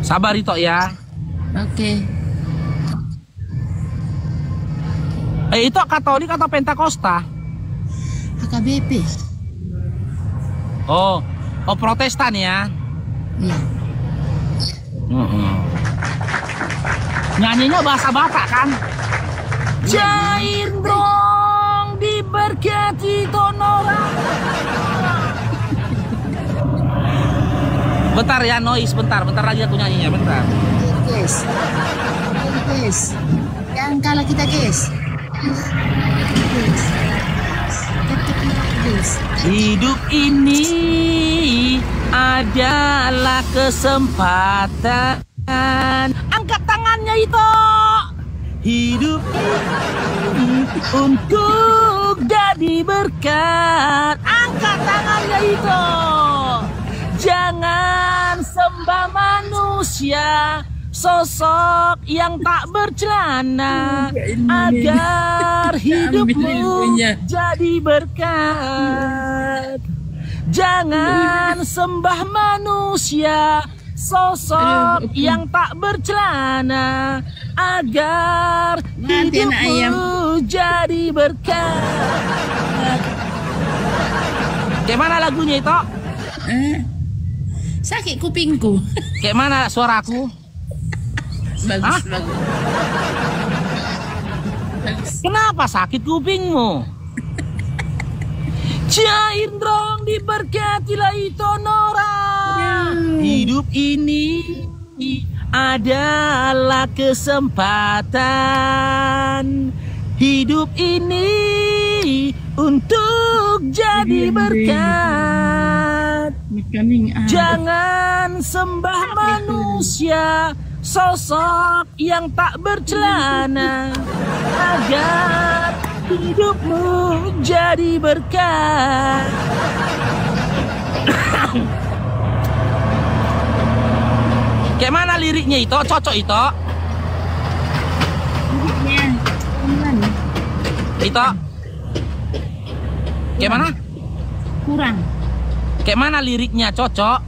Sabar Ito ya. Oke. Itu Katolik atau Pentakosta? HKBP. Oh Protestan ya? Iya. Nyanyinya bahasa Batak kan? Cair dong diberkati tonora. Bentar ya Noise, bentar lagi aku nyanyinya, bentar. Guys. Jangan kalah kita guys. Hidup ini adalah kesempatan. Angkat tangannya itu. Hidup ini untuk jadi berkat. Angkat tangannya itu. Jangan sembah manusia, sosok yang tak bercelana, agar hidupmu jadi berkat. Jangan sembah manusia, sosok yang tak bercelana, agar hidupmu jadi berkat. Gimana lagunya itu? Sakit kupingku. Kayak mana suaraku? Bagus. Kenapa sakit kupingmu? Cair dong diberkatilah itu Nora. Hidup ini adalah kesempatan. Hidup ini untuk jadi berkat. Jangan sembah manusia, sosok yang tak bercelana, agar hidupmu jadi berkat. Kayak mana liriknya itu? Cocok itu? Liriknya gimana? Itu? Kayak mana? Kurang. Kayak mana liriknya? Cocok?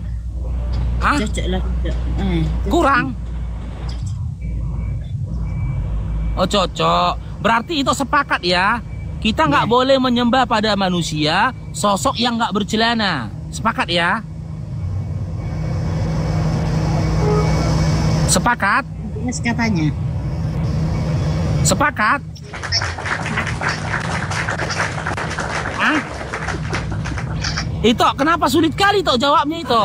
Hah? Cocok lah. Kurang? Oh cocok. Berarti itu sepakat ya. Kita nggak boleh menyembah pada manusia, sosok yang nggak bercelana. Sepakat ya? Sepakat? Yes, katanya. Sepakat? Hah? Itu kenapa sulit kali toh jawabnya itu?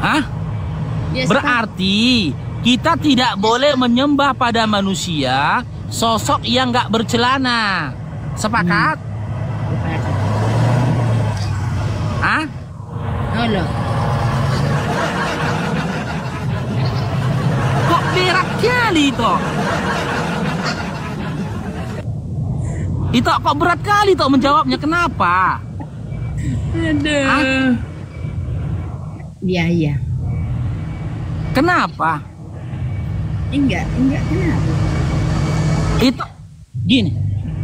Hah? Berarti kita tidak boleh menyembah pada manusia, sosok yang nggak bercelana. Sepakat? Hah? Halo. Kok berat kali itu? Itu kok berat kali toh menjawabnya, kenapa? Aduh. Iya. Kenapa? Enggak kenapa? Itu gini.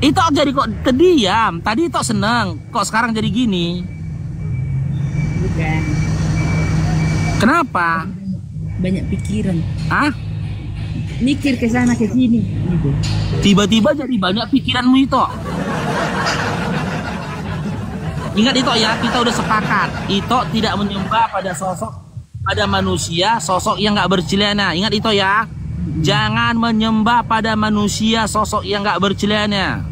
Itu jadi kok terdiam. Tadi itu seneng, kok sekarang jadi gini? Bukan. Kenapa? Banyak pikiran. Hah? Mikir ke sana ke sini gitu. Tiba-tiba jadi banyak pikiranmu itu. Ingat itu ya, kita udah sepakat. Itu tidak menyembah pada sosok, pada manusia, sosok yang nggak bercelana. Ingat itu ya. Jangan menyembah pada manusia, sosok yang nggak bercelana.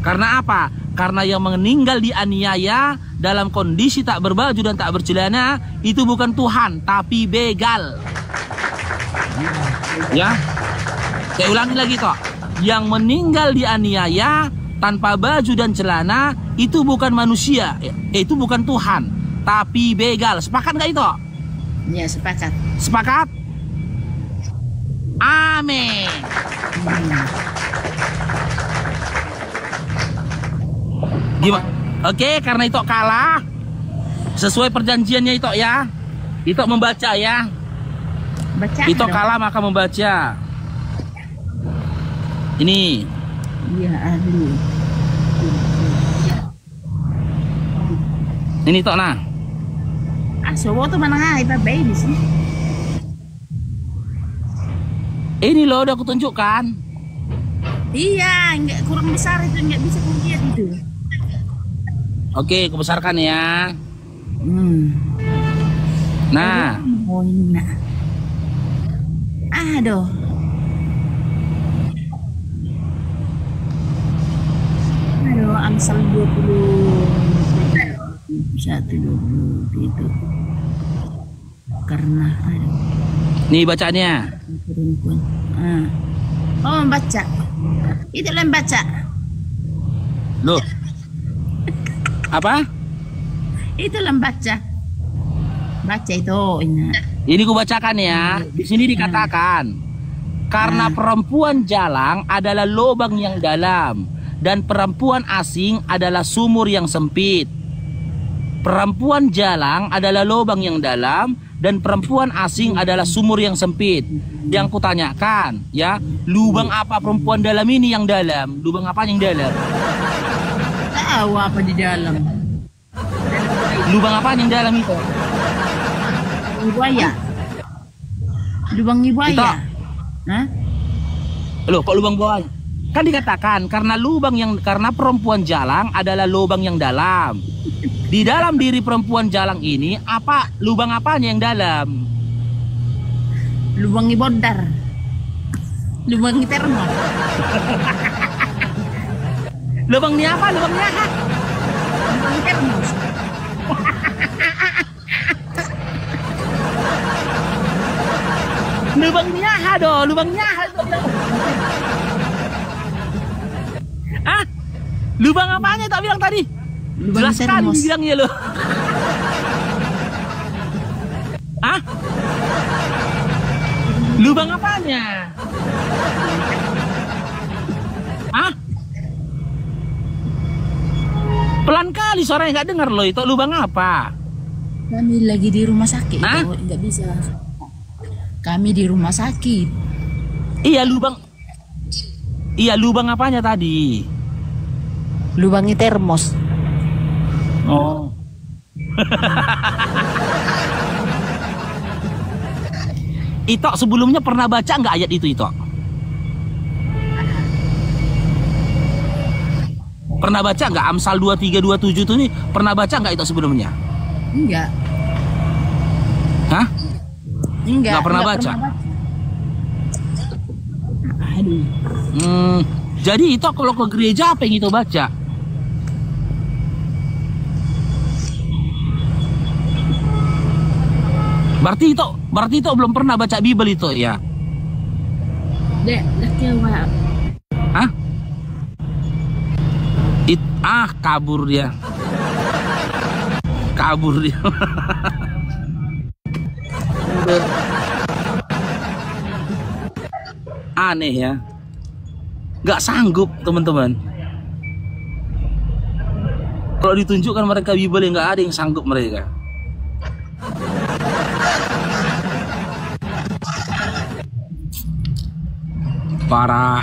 Karena apa? Karena yang meninggal dianiaya dalam kondisi tak berbaju dan tak bercelana itu bukan Tuhan, tapi begal. Ya, saya ulangi lagi toh. Yang meninggal dianiaya tanpa baju dan celana itu bukan manusia, itu bukan Tuhan, tapi begal. Sepakat nggak itu? Ya, sepakat. Sepakat? Amin. Oke, karena itu kalah. Sesuai perjanjiannya itu ya. Itu membaca ya. Baca. Itu kalah maka membaca. Ini. Iya, ahli. Ini tok nah. Sobo tuh mana ngai babai di sini. Ini loh udah aku tunjukkan. Iya, enggak kurang besar itu, enggak bisa kulihat itu. Oke, aku besarkan ya. Nah. Oh ini nak. Aduh. Aduh, Amsal 1:20 gitu. Karena aduh. Nih bacaannya. Oh, membaca. Itu lah baca. Loh. Apa? Itu lah baca. Baca itu. Ini ku bacakan ya. Di sini dikatakan karena perempuan jalang adalah lubang yang dalam dan perempuan asing adalah sumur yang sempit. Perempuan jalang adalah lubang yang dalam dan perempuan asing adalah sumur yang sempit. Yang kutanyakan ya, lubang apa perempuan dalam ini yang dalam? Lubang apa yang dalam? Tahu apa di dalam? Lubang apa yang dalam itu? Buaya. Lubang buaya. Hah? Loh, kok lubang buaya? Kan dikatakan karena perempuan jalang adalah lubang yang dalam. Di dalam diri perempuan jalang ini apa lubang apanya yang dalam? Lubang bodar. Lubang termos. Lubangnya apa? Lubangnya apa? Lubang termos. Lubangnya aduh, lubangnya ah, lubang apanya tak bilang tadi? Lubang jelaskan termos. bilangnya lo. Ah? Lubang apanya? Ah? Pelan kali suaranya nggak dengar lo, itu lubang apa? Kami lagi di rumah sakit. Hah? Nggak bisa. Kami di rumah sakit. Iya lubang. Iya lubang apanya tadi? Lubangnya termos. Oh. Ito sebelumnya pernah baca nggak ayat itu Ito? Pernah baca nggak Amsal 23:27 itu nih? Pernah baca nggak itu sebelumnya? Enggak. Hah? Enggak pernah baca. Aduh. Jadi itu kalau ke gereja apa yang itu baca? Berarti itu belum pernah baca Bible itu ya? Hah? Kabur dia. Kabur dia. Aneh ya. Gak sanggup teman-teman. Kalau ditunjukkan mereka Bible nggak ada yang sanggup mereka. Parah.